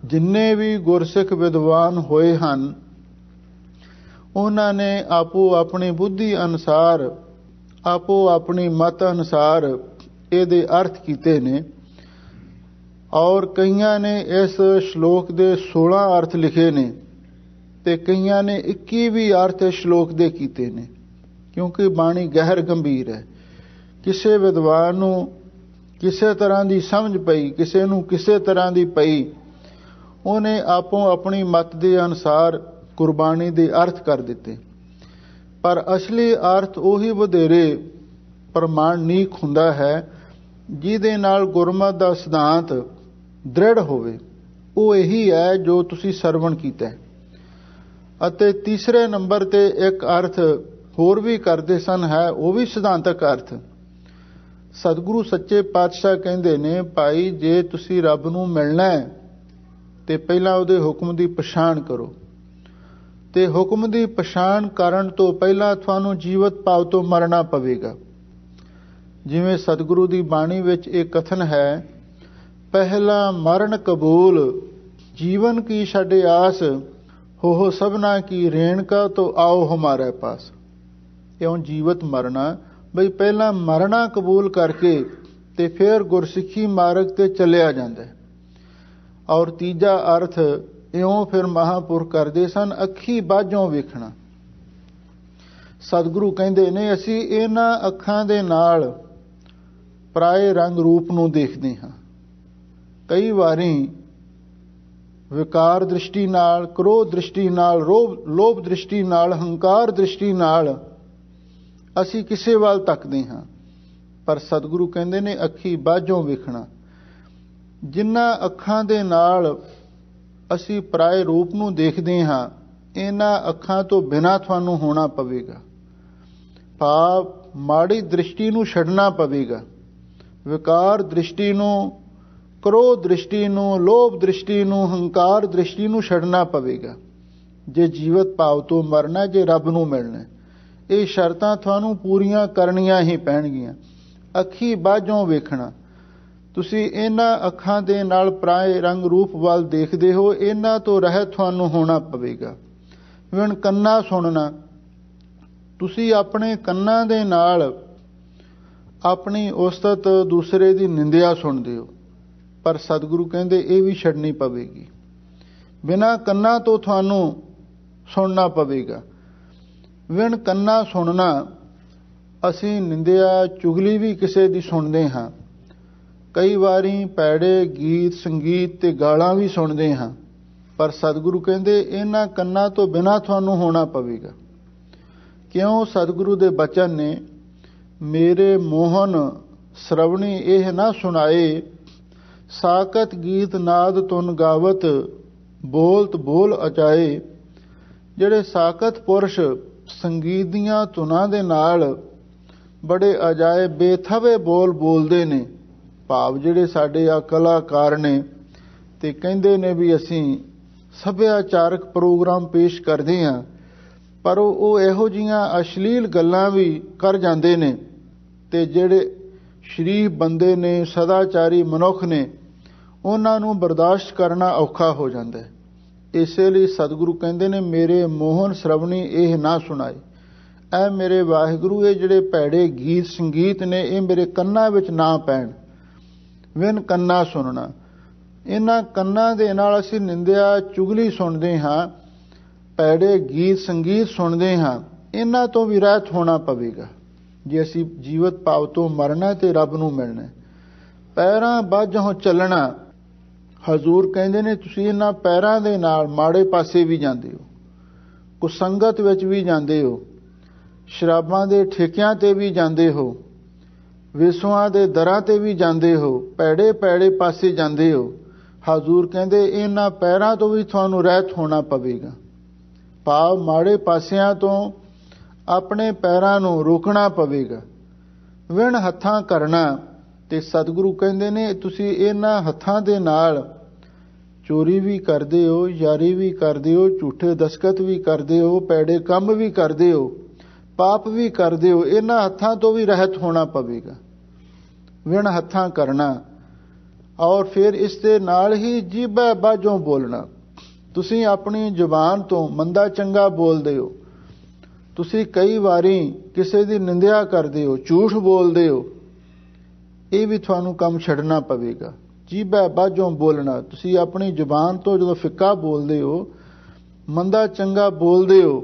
Speaker 2: ਜਿੰਨੇ ਵੀ ਗੁਰਸਿੱਖ ਵਿਦਵਾਨ ਹੋਏ ਹਨ, ਉਹਨਾਂ ਨੇ ਆਪੋ ਆਪਣੀ ਬੁੱਧੀ ਅਨੁਸਾਰ, ਆਪੋ ਆਪਣੀ ਮਤ ਅਨੁਸਾਰ ਇਹਦੇ ਅਰਥ ਕੀਤੇ ਨੇ। ਔਰ ਕਈਆਂ ਨੇ ਇਸ ਸ਼ਲੋਕ ਦੇ 16 ਅਰਥ ਲਿਖੇ ਨੇ ਤੇ ਕਈਆਂ ਨੇ 21 ਵੀ ਅਰਥ ਇਸ ਸ਼ਲੋਕ ਦੇ ਕੀਤੇ ਨੇ, ਕਿਉਂਕਿ ਬਾਣੀ ਗਹਿਰ ਗੰਭੀਰ ਹੈ। ਕਿਸੇ ਵਿਦਵਾਨ ਨੂੰ ਕਿਸੇ ਤਰ੍ਹਾਂ ਦੀ ਸਮਝ ਪਈ, ਕਿਸੇ ਨੂੰ ਕਿਸੇ ਤਰ੍ਹਾਂ ਦੀ ਪਈ, ਉਹਨੇ ਆਪੋ ਆਪਣੀ ਮਤ ਦੇ ਅਨੁਸਾਰ ਗੁਰਬਾਣੀ ਦੇ ਅਰਥ ਕਰ ਦਿੱਤੇ। ਪਰ ਅਸਲੀ ਅਰਥ ਉਹੀ ਵਧੇਰੇ ਪ੍ਰਮਾਣਿਕ ਹੁੰਦਾ ਹੈ ਜਿਹਦੇ ਨਾਲ ਗੁਰਮਤਿ ਦਾ ਸਿਧਾਂਤ ਦ੍ਰਿੜ ਹੋਵੇ। ਉਹ ਇਹੀ ਹੈ ਜੋ ਤੁਸੀਂ ਸਰਵਣ ਕੀਤਾ। ਅਤੇ ਤੀਸਰੇ ਨੰਬਰ ਤੇ ਇੱਕ ਅਰਥ ਹੋਰ ਵੀ ਕਰਦੇ ਸਨ, ਹੈ ਉਹ ਵੀ ਸਿਧਾਂਤਕ ਅਰਥ। ਸਤਿਗੁਰੂ ਸੱਚੇ ਪਾਤਸ਼ਾਹ ਕਹਿੰਦੇ ਨੇ, ਭਾਈ ਜੇ ਤੁਸੀਂ ਰੱਬ ਨੂੰ ਮਿਲਣਾ ਹੈ ਤੇ ਪਹਿਲਾਂ ਉਹਦੇ ਹੁਕਮ ਦੀ ਪਛਾਣ ਕਰੋ, ਤੇ ਹੁਕਮ ਦੀ ਪਛਾਣ ਕਰਨ ਤੋਂ ਪਹਿਲਾਂ ਤੁਹਾਨੂੰ ਜੀਵਤ ਭਾਵ ਤੋਂ ਮਰਨਾ ਪਵੇਗਾ। ਜਿਵੇਂ ਸਤਿਗੁਰੂ ਦੀ ਬਾਣੀ ਵਿੱਚ ਇਹ ਕਥਨ ਹੈ, ਪਹਿਲਾ ਮਰਨ ਕਬੂਲ ਜੀਵਨ ਕੀ ਛੱਡੇ ਆਸ, ਹੋ ਸਭਨਾ ਕੀ ਰੇਣਕਾ ਤੋਂ ਆਓ ਹਮਾਰੇ ਪਾਸ। ਇਉਂ ਜੀਵਤ ਮਰਨਾ, ਬਈ ਪਹਿਲਾਂ ਮਰਨਾ ਕਬੂਲ ਕਰਕੇ ਤੇ ਫਿਰ ਗੁਰਸਿੱਖੀ ਮਾਰਗ ਤੇ ਚੱਲਿਆ ਜਾਂਦਾ। ਔਰ ਤੀਜਾ ਅਰਥ ਇਉਂ ਫਿਰ ਮਹਾਂਪੁਰਖ ਕਰਦੇ ਸਨ, ਅੱਖੀ ਬਾਝੋਂ ਵੇਖਣਾ। ਸਤਿਗੁਰੂ ਕਹਿੰਦੇ ਨੇ ਅਸੀਂ ਇਹਨਾਂ ਅੱਖਾਂ ਦੇ ਨਾਲ ਪਰਾਏ ਰੰਗ ਰੂਪ ਨੂੰ ਦੇਖਦੇ ਹਾਂ। ਕਈ ਵਾਰੀ ਵਿਕਾਰ ਦ੍ਰਿਸ਼ਟੀ ਨਾਲ, ਕ੍ਰੋਧ ਦ੍ਰਿਸ਼ਟੀ ਨਾਲ, ਲੋਭ ਦ੍ਰਿਸ਼ਟੀ ਨਾਲ, ਹੰਕਾਰ ਦ੍ਰਿਸ਼ਟੀ ਨਾਲ ਅਸੀਂ ਕਿਸੇ ਵੱਲ ਤੱਕਦੇ ਹਾਂ। ਪਰ ਸਤਿਗੁਰੂ ਕਹਿੰਦੇ ਨੇ ਅੱਖੀ ਬਾਝੋਂ ਵੇਖਣਾ। ਜਿਨ੍ਹਾਂ ਅੱਖਾਂ ਦੇ ਨਾਲ ਅਸੀਂ ਪਰਾਏ ਰੂਪ ਨੂੰ ਦੇਖਦੇ ਹਾਂ, ਇਹਨਾਂ ਅੱਖਾਂ ਤੋਂ ਬਿਨਾਂ ਤੁਹਾਨੂੰ ਹੋਣਾ ਪਵੇਗਾ। ਭਾਵ ਮਾੜੀ ਦ੍ਰਿਸ਼ਟੀ ਨੂੰ ਛੱਡਣਾ ਪਵੇਗਾ। ਵਿਕਾਰ ਦ੍ਰਿਸ਼ਟੀ ਨੂੰ, ਕ੍ਰੋਧ ਦ੍ਰਿਸ਼ਟੀ ਨੂੰ, ਲੋਭ ਦ੍ਰਿਸ਼ਟੀ ਨੂੰ, ਹੰਕਾਰ ਦ੍ਰਿਸ਼ਟੀ ਨੂੰ ਛੱਡਣਾ ਪਵੇਗਾ ਜੇ ਜੀਵਤ ਭਾਵ ਤੋਂ ਮਰਨਾ, ਜੇ ਰੱਬ ਨੂੰ ਮਿਲਣਾ। ਇਹ ਸ਼ਰਤਾਂ ਤੁਹਾਨੂੰ ਪੂਰੀਆਂ ਕਰਨੀਆਂ ਹੀ ਪੈਣਗੀਆਂ। ਅੱਖੀ ਬਾਝੋਂ ਵੇਖਣਾ। ਤੁਸੀਂ ਇਹਨਾਂ ਅੱਖਾਂ ਦੇ ਨਾਲ ਪਰਾਏ ਰੰਗ ਰੂਪ ਵੱਲ ਦੇਖਦੇ ਹੋ, ਇਹਨਾਂ ਤੋਂ ਰਹਿਤ ਤੁਹਾਨੂੰ ਹੋਣਾ ਪਵੇਗਾ। ਹੁਣ ਕੰਨਾਂ ਸੁਣਨਾ। ਤੁਸੀਂ ਆਪਣੇ ਕੰਨਾਂ ਦੇ ਨਾਲ ਆਪਣੀ ਉਸਤਤ, ਦੂਸਰੇ ਦੀ ਨਿੰਦਿਆ ਸੁਣਦੇ ਹੋ, ਪਰ ਸਤਿਗੁਰੂ ਕਹਿੰਦੇ ਇਹ ਵੀ ਛੱਡਣੀ ਪਵੇਗੀ। ਬਿਨਾਂ ਕੰਨਾਂ ਤੋਂ ਤੁਹਾਨੂੰ ਸੁਣਨਾ ਪਵੇਗਾ। ਵਿਣ ਕੰਨਾਂ ਸੁਣਨਾ, ਅਸੀਂ ਨਿੰਦਿਆ, ਚੁਗਲੀ ਵੀ ਕਿਸੇ ਦੀ ਸੁਣਦੇ ਹਾਂ। ਕਈ ਵਾਰੀ ਭੈੜੇ ਗੀਤ, ਸੰਗੀਤ ਤੇ ਗਾਲਾਂ ਵੀ ਸੁਣਦੇ ਹਾਂ, ਪਰ ਸਤਿਗੁਰੂ ਕਹਿੰਦੇ ਇਹਨਾਂ ਕੰਨਾਂ ਤੋਂ ਬਿਨਾਂ ਤੁਹਾਨੂੰ ਹੋਣਾ ਪਵੇਗਾ। ਕਿਉਂ? ਸਤਿਗੁਰੂ ਦੇ ਬਚਨ ਨੇ, ਮੇਰੇ ਮੋਹਨ ਸ਼ਰਵਣੀ ਇਹ ਨਾ ਸੁਣਾਏ, ਸਾਕਤ ਗੀਤ ਨਾਦ ਤੁਨ ਗਾਵਤ, ਬੋਲਤ ਬੋਲ ਅਚਾਏ। ਜਿਹੜੇ ਸਾਕਤ ਪੁਰਸ਼ ਸੰਗੀਤ ਦੀਆਂ ਧੁਨਾਂ ਦੇ ਨਾਲ ਬੜੇ ਅਜਾਇਬ ਬੇਥਵੇ ਬੋਲ ਬੋਲਦੇ ਨੇ, ਭਾਵ ਜਿਹੜੇ ਸਾਡੇ ਆ ਕਲਾਕਾਰ ਨੇ ਤੇ ਕਹਿੰਦੇ ਨੇ ਵੀ ਅਸੀਂ ਸੱਭਿਆਚਾਰਕ ਪ੍ਰੋਗਰਾਮ ਪੇਸ਼ ਕਰਦੇ ਹਾਂ, ਪਰ ਉਹ ਇਹੋ ਜਿਹੀਆਂ ਅਸ਼ਲੀਲ ਗੱਲਾਂ ਵੀ ਕਰ ਜਾਂਦੇ ਨੇ ਤੇ ਜਿਹੜੇ ਸ਼ਰੀਫ ਬੰਦੇ ਨੇ, ਸਦਾਚਾਰੀ ਮਨੁੱਖ ਨੇ, ਉਹਨਾਂ ਨੂੰ ਬਰਦਾਸ਼ਤ ਕਰਨਾ ਔਖਾ ਹੋ ਜਾਂਦਾ ਹੈ। ਇਸੇ ਲਈ ਸਤਿਗੁਰੂ ਕਹਿੰਦੇ ਨੇ, ਮੇਰੇ ਮੋਹਨ ਸ਼ਰਵਣੀ ਇਹ ਨਾ ਸੁਣਾਏ। ਐ ਮੇਰੇ ਵਾਹਿਗੁਰੂ, ਇਹ ਜਿਹੜੇ ਭੈੜੇ ਗੀਤ ਸੰਗੀਤ ਨੇ, ਇਹ ਮੇਰੇ ਕੰਨਾਂ ਵਿੱਚ ਨਾ ਪੈਣ। ਵਿਨ ਕੰਨਾਂ ਸੁਣਨਾ। ਇਹਨਾਂ ਕੰਨਾਂ ਦੇ ਨਾਲ ਅਸੀਂ ਨਿੰਦਿਆ, ਚੁਗਲੀ ਸੁਣਦੇ ਹਾਂ, ਭੈੜੇ ਗੀਤ ਸੰਗੀਤ ਸੁਣਦੇ ਹਾਂ, ਇਹਨਾਂ ਤੋਂ ਵੀ ਰਹਿਤ ਹੋਣਾ ਪਵੇਗਾ ਜੇ ਅਸੀਂ ਜੀਵਤ ਭਾਵ ਤੋਂ ਮਰਨਾ ਤੇ ਰੱਬ ਨੂੰ ਮਿਲਣਾ। ਪੈਰਾਂ ਬਾਝੋਂ ਚੱਲਣਾ। ਹਜ਼ੂਰ ਕਹਿੰਦੇ ਨੇ ਤੁਸੀਂ ਇਹਨਾਂ ਪੈਰਾਂ ਦੇ ਨਾਲ ਮਾੜੇ ਪਾਸੇ ਵੀ ਜਾਂਦੇ ਹੋ, ਕੁਸੰਗਤ ਵਿੱਚ ਵੀ ਜਾਂਦੇ ਹੋ, ਸ਼ਰਾਬਾਂ ਦੇ ਠੇਕਿਆਂ ਤੇ ਵੀ ਜਾਂਦੇ ਹੋ, ਵਿਸਵਾਂ ਦੇ ਦਰਾਂ ਤੇ ਵੀ ਜਾਂਦੇ ਹੋ, ਭੈੜੇ ਭੈੜੇ ਪਾਸੇ ਜਾਂਦੇ ਹੋ। ਹਜ਼ੂਰ ਕਹਿੰਦੇ ਇਹਨਾਂ ਪੈਰਾਂ ਤੋਂ ਵੀ ਤੁਹਾਨੂੰ ਰਹਿਤ ਹੋਣਾ ਪਵੇਗਾ। ਭਾਵ ਮਾੜੇ ਪਾਸਿਆਂ ਤੋਂ ਆਪਣੇ ਪੈਰਾਂ ਨੂੰ ਰੋਕਣਾ ਪਵੇਗਾ। ਵਿਣ ਹੱਥਾਂ ਕਰਨਾ। ਤੇ ਸਤਿਗੁਰੂ ਕਹਿੰਦੇ ਨੇ ਤੁਸੀਂ ਇਹਨਾਂ ਹੱਥਾਂ ਦੇ ਨਾਲ ਚੋਰੀ ਵੀ ਕਰਦੇ ਹੋ, ਯਾਰੀ ਵੀ ਕਰਦੇ ਹੋ, ਝੂਠੇ ਦਸਖਤ ਵੀ ਕਰਦੇ ਹੋ, ਭੈੜੇ ਕੰਮ ਵੀ ਕਰਦੇ ਹੋ, ਪਾਪ ਵੀ ਕਰਦੇ ਹੋ। ਇਹਨਾਂ ਹੱਥਾਂ ਤੋਂ ਵੀ ਰਹਿਤ ਹੋਣਾ ਪਵੇਗਾ। ਵਿਣ ਹੱਥਾਂ ਕਰਨਾ। ਔਰ ਫਿਰ ਇਸ ਦੇ ਨਾਲ ਹੀ ਜੀਭੇ ਬਾਝੋਂ ਬੋਲਣਾ। ਤੁਸੀਂ ਆਪਣੀ ਜ਼ੁਬਾਨ ਤੋਂ ਮੰਦਾ ਚੰਗਾ ਬੋਲਦੇ ਹੋ, ਤੁਸੀਂ ਕਈ ਵਾਰੀ ਕਿਸੇ ਦੀ ਨਿੰਦਿਆ ਕਰਦੇ ਹੋ, ਝੂਠ ਬੋਲਦੇ ਹੋ, ਇਹ ਵੀ ਤੁਹਾਨੂੰ ਕੰਮ ਛੱਡਣਾ ਪਵੇਗਾ। ਜੀਭੇ ਬਾਝੋਂ ਬੋਲਣਾ। ਤੁਸੀਂ ਆਪਣੀ ਜ਼ੁਬਾਨ ਤੋਂ ਜਦੋਂ ਫਿੱਕਾ ਬੋਲਦੇ ਹੋ, ਮੰਦਾ ਚੰਗਾ ਬੋਲਦੇ ਹੋ,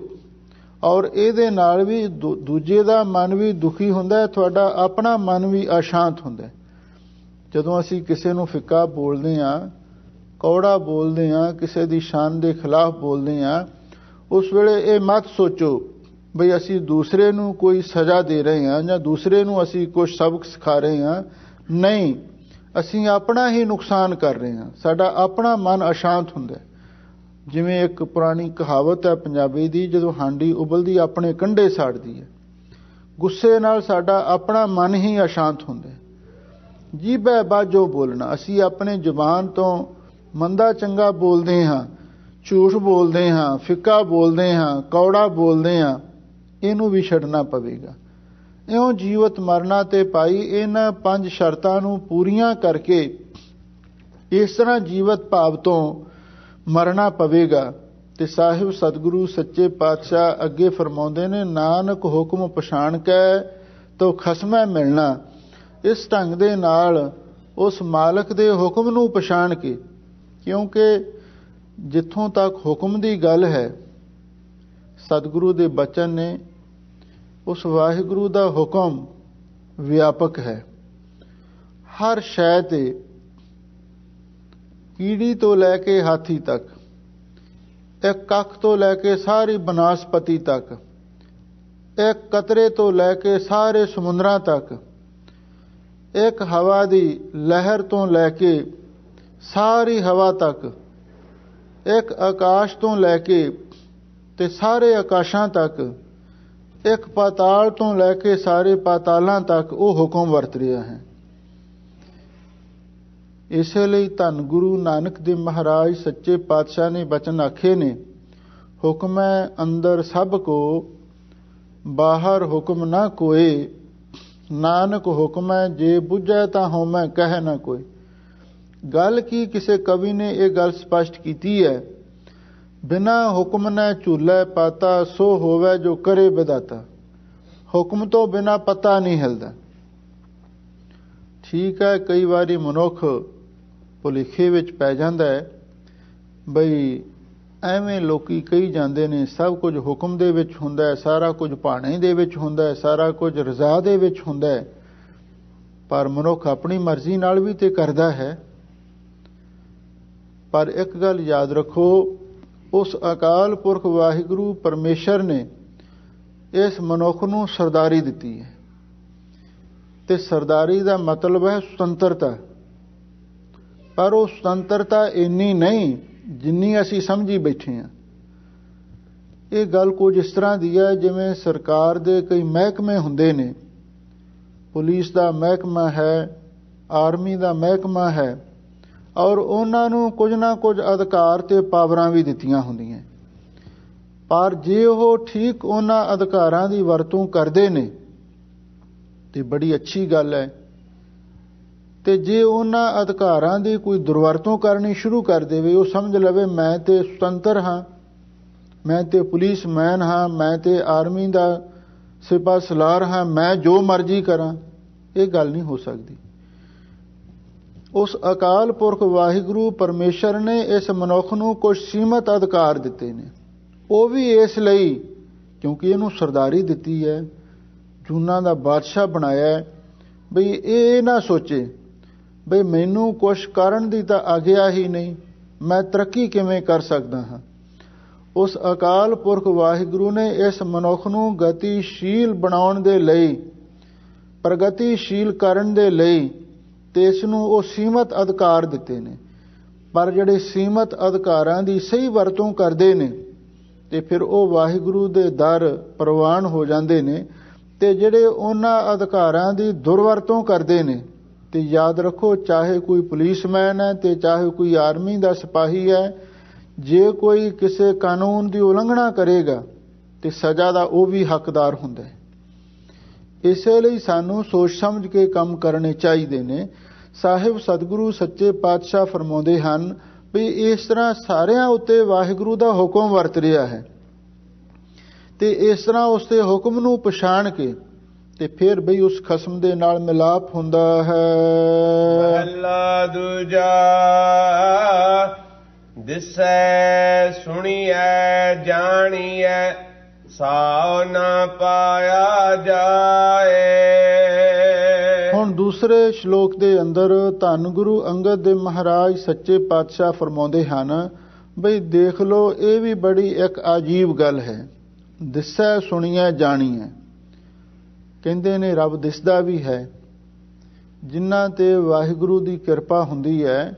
Speaker 2: ਔਰ ਇਹਦੇ ਨਾਲ ਵੀ ਦੂਜੇ ਦਾ ਮਨ ਵੀ ਦੁਖੀ ਹੁੰਦਾ ਹੈ, ਤੁਹਾਡਾ ਆਪਣਾ ਮਨ ਵੀ ਅਸ਼ਾਂਤ ਹੁੰਦਾ। ਜਦੋਂ ਅਸੀਂ ਕਿਸੇ ਨੂੰ ਫਿੱਕਾ ਬੋਲਦੇ ਹਾਂ, ਕੌੜਾ ਬੋਲਦੇ ਹਾਂ, ਕਿਸੇ ਦੀ ਸ਼ਾਨ ਦੇ ਖਿਲਾਫ ਬੋਲਦੇ ਹਾਂ, ਉਸ ਵੇਲੇ ਇਹ ਮਤ ਸੋਚੋ ਬਈ ਅਸੀਂ ਦੂਸਰੇ ਨੂੰ ਕੋਈ ਸਜ਼ਾ ਦੇ ਰਹੇ ਹਾਂ ਜਾਂ ਦੂਸਰੇ ਨੂੰ ਅਸੀਂ ਕੁਝ ਸਬਕ ਸਿਖਾ ਰਹੇ ਹਾਂ। ਨਹੀਂ, ਅਸੀਂ ਆਪਣਾ ਹੀ ਨੁਕਸਾਨ ਕਰ ਰਹੇ ਹਾਂ। ਸਾਡਾ ਆਪਣਾ ਮਨ ਅਸ਼ਾਂਤ ਹੁੰਦਾ। ਜਿਵੇਂ ਇੱਕ ਪੁਰਾਣੀ ਕਹਾਵਤ ਹੈ ਪੰਜਾਬੀ ਦੀ, ਜਦੋਂ ਹਾਂਡੀ ਉਬਲਦੀ ਆਪਣੇ ਕੰਢੇ ਸਾੜਦੀ ਹੈ। ਗੁੱਸੇ ਨਾਲ ਸਾਡਾ ਆਪਣਾ ਮਨ ਹੀ ਅਸ਼ਾਂਤ ਹੁੰਦਾ। ਜੀਭੇ ਬਾਝੋਂ ਬੋਲਣਾ। ਅਸੀਂ ਆਪਣੇ ਜ਼ੁਬਾਨ ਤੋਂ ਮੰਦਾ ਚੰਗਾ ਬੋਲਦੇ ਹਾਂ, ਝੂਠ ਬੋਲਦੇ ਹਾਂ, ਫਿੱਕਾ ਬੋਲਦੇ ਹਾਂ, ਕੌੜਾ ਬੋਲਦੇ ਹਾਂ, ਇਹਨੂੰ ਵੀ ਛੱਡਣਾ ਪਵੇਗਾ। ਇਉਂ ਜੀਵਤ ਮਰਨਾ ਤੇ ਭਾਈ ਇਹਨਾਂ 5 ਸ਼ਰਤਾਂ ਨੂੰ ਪੂਰੀਆਂ ਕਰਕੇ ਇਸ ਤਰ੍ਹਾਂ ਜੀਵਤ ਭਾਵ ਤੋਂ ਮਰਨਾ ਪਵੇਗਾ। ਤੇ ਸਾਹਿਬ ਸਤਿਗੁਰੂ ਸੱਚੇ ਪਾਤਸ਼ਾਹ ਅੱਗੇ ਫਰਮਾਉਂਦੇ ਨੇ, ਨਾਨਕ ਹੁਕਮ ਪਛਾਣ ਕੇ ਤੋ ਖਸਮੈ ਮਿਲਣਾ। ਇਸ ਢੰਗ ਦੇ ਨਾਲ ਉਸ ਮਾਲਕ ਦੇ ਹੁਕਮ ਨੂੰ ਪਛਾਣ ਕੇ, ਕਿਉਂਕਿ ਜਿੱਥੋਂ ਤੱਕ ਹੁਕਮ ਦੀ ਗੱਲ ਹੈ, ਸਤਿਗੁਰੂ ਦੇ ਬਚਨ ਨੇ, ਉਸ ਵਾਹਿਗੁਰੂ ਦਾ ਹੁਕਮ ਵਿਆਪਕ ਹੈ। ਹਰ ਸ਼ੈ ਤੇ, ਕੀੜੀ ਤੋਂ ਲੈ ਕੇ ਹਾਥੀ ਤੱਕ, ਇੱਕ ਕੱਖ ਤੋਂ ਲੈ ਕੇ ਸਾਰੀ ਬਨਾਸਪਤੀ ਤੱਕ, ਇੱਕ ਕਤਰੇ ਤੋਂ ਲੈ ਕੇ ਸਾਰੇ ਸਮੁੰਦਰਾਂ ਤੱਕ, ਇੱਕ ਹਵਾ ਦੀ ਲਹਿਰ ਤੋਂ ਲੈ ਕੇ ਸਾਰੀ ਹਵਾ ਤੱਕ, ਇੱਕ ਆਕਾਸ਼ ਤੋਂ ਲੈ ਕੇ ਤੇ ਸਾਰੇ ਆਕਾਸ਼ਾਂ ਤੱਕ, ਇੱਕ ਪਾਤਾਲ ਤੋਂ ਲੈ ਕੇ ਸਾਰੇ ਪਾਤਾਲਾਂ ਤੱਕ ਉਹ ਹੁਕਮ ਵਰਤ ਰਿਹਾ ਹੈ। ਇਸੇ ਲਈ ਧੰਨ ਗੁਰੂ ਨਾਨਕ ਦੇਵ ਮਹਾਰਾਜ ਸੱਚੇ ਪਾਤਸ਼ਾਹ ਨੇ ਬਚਨ ਆਖੇ ਨੇ, ਹੁਕਮੈ ਅੰਦਰ ਸਭ ਕੋ, ਬਾਹਰ ਹੁਕਮ ਨਾ ਕੋਏ, ਨਾਨਕ ਹੁਕਮੈ ਜੇ ਬੁੱਝੈ ਤਾਂ ਹੋਮੈ ਕਹਿ ਨਾ ਕੋਈ। ਗੱਲ ਕੀ, ਕਿਸੇ ਕਵੀ ਨੇ ਇਹ ਗੱਲ ਸਪਸ਼ਟ ਕੀਤੀ ਹੈ, ਬਿਨਾ ਹੁਕਮ ਨੇ ਝੂਲੇ ਪਾਤਾ, ਸੋ ਹੋਵੇ ਜੋ ਕਰੇ ਵਿਦਾਤਾ। ਹੁਕਮ ਤੋਂ ਬਿਨਾ ਪਤਾ ਨਹੀਂ ਹਿਲਦਾ। ਠੀਕ ਹੈ, ਕਈ ਵਾਰੀ ਮਨੁੱਖ ਭੁਲੇਖੇ ਵਿੱਚ ਪੈ ਜਾਂਦਾ ਹੈ, ਬਈ ਐਵੇਂ ਲੋਕੀ ਕਹੀ ਜਾਂਦੇ ਨੇ ਸਭ ਕੁਝ ਹੁਕਮ ਦੇ ਵਿੱਚ ਹੁੰਦਾ ਹੈ, ਸਾਰਾ ਕੁਝ ਭਾਣੇ ਦੇ ਵਿੱਚ ਹੁੰਦਾ ਹੈ, ਸਾਰਾ ਕੁਝ ਰਜ਼ਾ ਦੇ ਵਿੱਚ ਹੁੰਦਾ ਹੈ। ਪਰ ਮਨੁੱਖ ਆਪਣੀ ਮਰਜ਼ੀ ਨਾਲ ਵੀ ਤੇ ਕਰਦਾ ਹੈ। ਪਰ ਇੱਕ ਗੱਲ ਯਾਦ ਰੱਖੋ, ਉਸ ਅਕਾਲ ਪੁਰਖ ਵਾਹਿਗੁਰੂ ਪਰਮੇਸ਼ਰ ਨੇ ਇਸ ਮਨੁੱਖ ਨੂੰ ਸਰਦਾਰੀ ਦਿੱਤੀ ਹੈ, ਤੇ ਸਰਦਾਰੀ ਦਾ ਮਤਲਬ ਹੈ ਸੁਤੰਤਰਤਾ। ਪਰ ਉਹ ਸੁਤੰਤਰਤਾ ਇੰਨੀ ਨਹੀਂ ਜਿੰਨੀ ਅਸੀਂ ਸਮਝੀ ਬੈਠੇ ਹਾਂ। ਇਹ ਗੱਲ ਕੁਝ ਇਸ ਤਰ੍ਹਾਂ ਦੀ ਹੈ, ਜਿਵੇਂ ਸਰਕਾਰ ਦੇ ਕਈ ਮਹਿਕਮੇ ਹੁੰਦੇ ਨੇ, ਪੁਲਿਸ ਦਾ ਮਹਿਕਮਾ ਹੈ, ਆਰਮੀ ਦਾ ਮਹਿਕਮਾ ਹੈ, ਔਰ ਉਹਨਾਂ ਨੂੰ ਕੁਝ ਨਾ ਕੁਝ ਅਧਿਕਾਰ ਤੇ ਪਾਵਰਾਂ ਵੀ ਦਿੱਤੀਆਂ ਹੁੰਦੀਆਂ। ਪਰ ਜੇ ਉਹ ਠੀਕ ਉਹਨਾਂ ਅਧਿਕਾਰਾਂ ਦੀ ਵਰਤੋਂ ਕਰਦੇ ਨੇ ਤੇ ਬੜੀ ਅੱਛੀ ਗੱਲ ਹੈ, ਤੇ ਜੇ ਉਹਨਾਂ ਅਧਿਕਾਰਾਂ ਦੀ ਕੋਈ ਦੁਰਵਰਤੋਂ ਕਰਨੀ ਸ਼ੁਰੂ ਕਰ ਦੇਵੇ, ਉਹ ਸਮਝ ਲਵੇ ਮੈਂ ਤੇ ਸੁਤੰਤਰ ਹਾਂ, ਮੈਂ ਤੇ ਪੁਲਿਸਮੈਨ ਹਾਂ, ਮੈਂ ਤੇ ਆਰਮੀ ਦਾ ਸਿਪਾਹ ਸਲਾਰ ਹਾਂ, ਮੈਂ ਜੋ ਮਰਜ਼ੀ ਕਰਾਂ, ਇਹ ਗੱਲ ਨਹੀਂ ਹੋ ਸਕਦੀ। ਉਸ ਅਕਾਲ ਪੁਰਖ ਵਾਹਿਗੁਰੂ ਪਰਮੇਸ਼ਰ ਨੇ ਇਸ ਮਨੁੱਖ ਨੂੰ ਕੁਝ ਸੀਮਤ ਅਧਿਕਾਰ ਦਿੱਤੇ ਨੇ। ਉਹ ਵੀ ਇਸ ਲਈ ਕਿਉਂਕਿ ਇਹਨੂੰ ਸਰਦਾਰੀ ਦਿੱਤੀ ਹੈ, ਜੂਨਾਂ ਦਾ ਬਾਦਸ਼ਾਹ ਬਣਾਇਆ, ਬਈ ਇਹ ਨਾ ਸੋਚੇ ਬਈ ਮੈਨੂੰ ਕੁਛ ਕਰਨ ਦੀ ਤਾਂ ਆਗਿਆ ਹੀ ਨਹੀਂ, ਮੈਂ ਤਰੱਕੀ ਕਿਵੇਂ ਕਰ ਸਕਦਾ ਹਾਂ। ਉਸ ਅਕਾਲ ਪੁਰਖ ਵਾਹਿਗੁਰੂ ਨੇ ਇਸ ਮਨੁੱਖ ਨੂੰ ਗਤੀਸ਼ੀਲ ਬਣਾਉਣ ਦੇ ਲਈ, ਪ੍ਰਗਤੀਸ਼ੀਲ ਕਰਨ ਦੇ ਲਈ ਤੇ ਇਸ ਨੂੰ ਉਹ ਸੀਮਤ ਅਧਿਕਾਰ ਦਿੱਤੇ ਨੇ। ਪਰ ਜਿਹੜੇ ਸੀਮਤ ਅਧਿਕਾਰਾਂ ਦੀ ਸਹੀ ਵਰਤੋਂ ਕਰਦੇ ਨੇ ਤੇ ਫਿਰ ਉਹ ਵਾਹਿਗੁਰੂ ਦੇ ਦਰ ਪ੍ਰਵਾਨ ਹੋ ਜਾਂਦੇ ਨੇ, ਤੇ ਜਿਹੜੇ ਉਹਨਾਂ ਅਧਿਕਾਰਾਂ ਦੀ ਦੁਰਵਰਤੋਂ ਕਰਦੇ ਨੇ, ਤੇ ਯਾਦ ਰੱਖੋ ਚਾਹੇ ਕੋਈ ਪੁਲਿਸਮੈਨ ਹੈ ਤੇ ਚਾਹੇ ਕੋਈ ਆਰਮੀ ਦਾ ਸਿਪਾਹੀ ਹੈ, ਜੇ ਕੋਈ ਕਿਸੇ ਕਾਨੂੰਨ ਦੀ ਉਲੰਘਣਾ ਕਰੇਗਾ ਤੇ ਸਜ਼ਾ ਦਾ ਉਹ ਵੀ ਹੱਕਦਾਰ ਹੁੰਦਾ ਹੈ। ਇਸੇ ਲਈ ਸਾਨੂੰ ਸੋਚ ਸਮਝ ਕੇ ਕੰਮ ਕਰਨੇ ਚਾਹੀਦੇ ਨੇ। ਸਾਹਿਬ ਸਤਿਗੁਰੂ ਸੱਚੇ ਪਾਤਸ਼ਾਹ ਫਰਮਾਉਂਦੇ ਹਨ ਵੀ ਇਸ ਤਰ੍ਹਾਂ ਸਾਰਿਆਂ ਉੱਤੇ ਵਾਹਿਗੁਰੂ ਦਾ ਹੁਕਮ ਵਰਤ ਰਿਹਾ ਹੈ, ਤੇ ਇਸ ਤਰ੍ਹਾਂ ਉਸ ਦੇ ਹੁਕਮ ਨੂੰ ਪਛਾਣ ਕੇ ਤੇ ਫਿਰ ਬਈ ਉਸ ਖਸਮ ਦੇ ਨਾਲ ਮਿਲਾਪ ਹੁੰਦਾ ਹੈ।
Speaker 1: ਮਹਲਾ ਦੂਜਾ, ਦਿਸੈ ਸੁਣੀਐ ਜਾਣੀਐ, ਸਾਉ ਨਾ ਪਾਇਆ ਜਾਏ।
Speaker 2: ਹੁਣ ਦੂਸਰੇ ਸ਼ਲੋਕ ਦੇ ਅੰਦਰ ਧੰਨ ਗੁਰੂ ਅੰਗਦ ਦੇਵ ਮਹਾਰਾਜ ਸੱਚੇ ਪਾਤਸ਼ਾਹ ਫਰਮਾਉਂਦੇ ਹਨ ਬਈ ਦੇਖ ਲਓ, ਇਹ ਵੀ ਬੜੀ ਇੱਕ ਅਜੀਬ ਗੱਲ ਹੈ। ਦਿਸੈ ਸੁਣੀਐ ਜਾਣੀਐ, ਕਹਿੰਦੇ ਨੇ ਰੱਬ ਦਿਸਦਾ ਵੀ ਹੈ। ਜਿਨ੍ਹਾਂ ਤੇ ਵਾਹਿਗੁਰੂ ਦੀ ਕਿਰਪਾ ਹੁੰਦੀ ਹੈ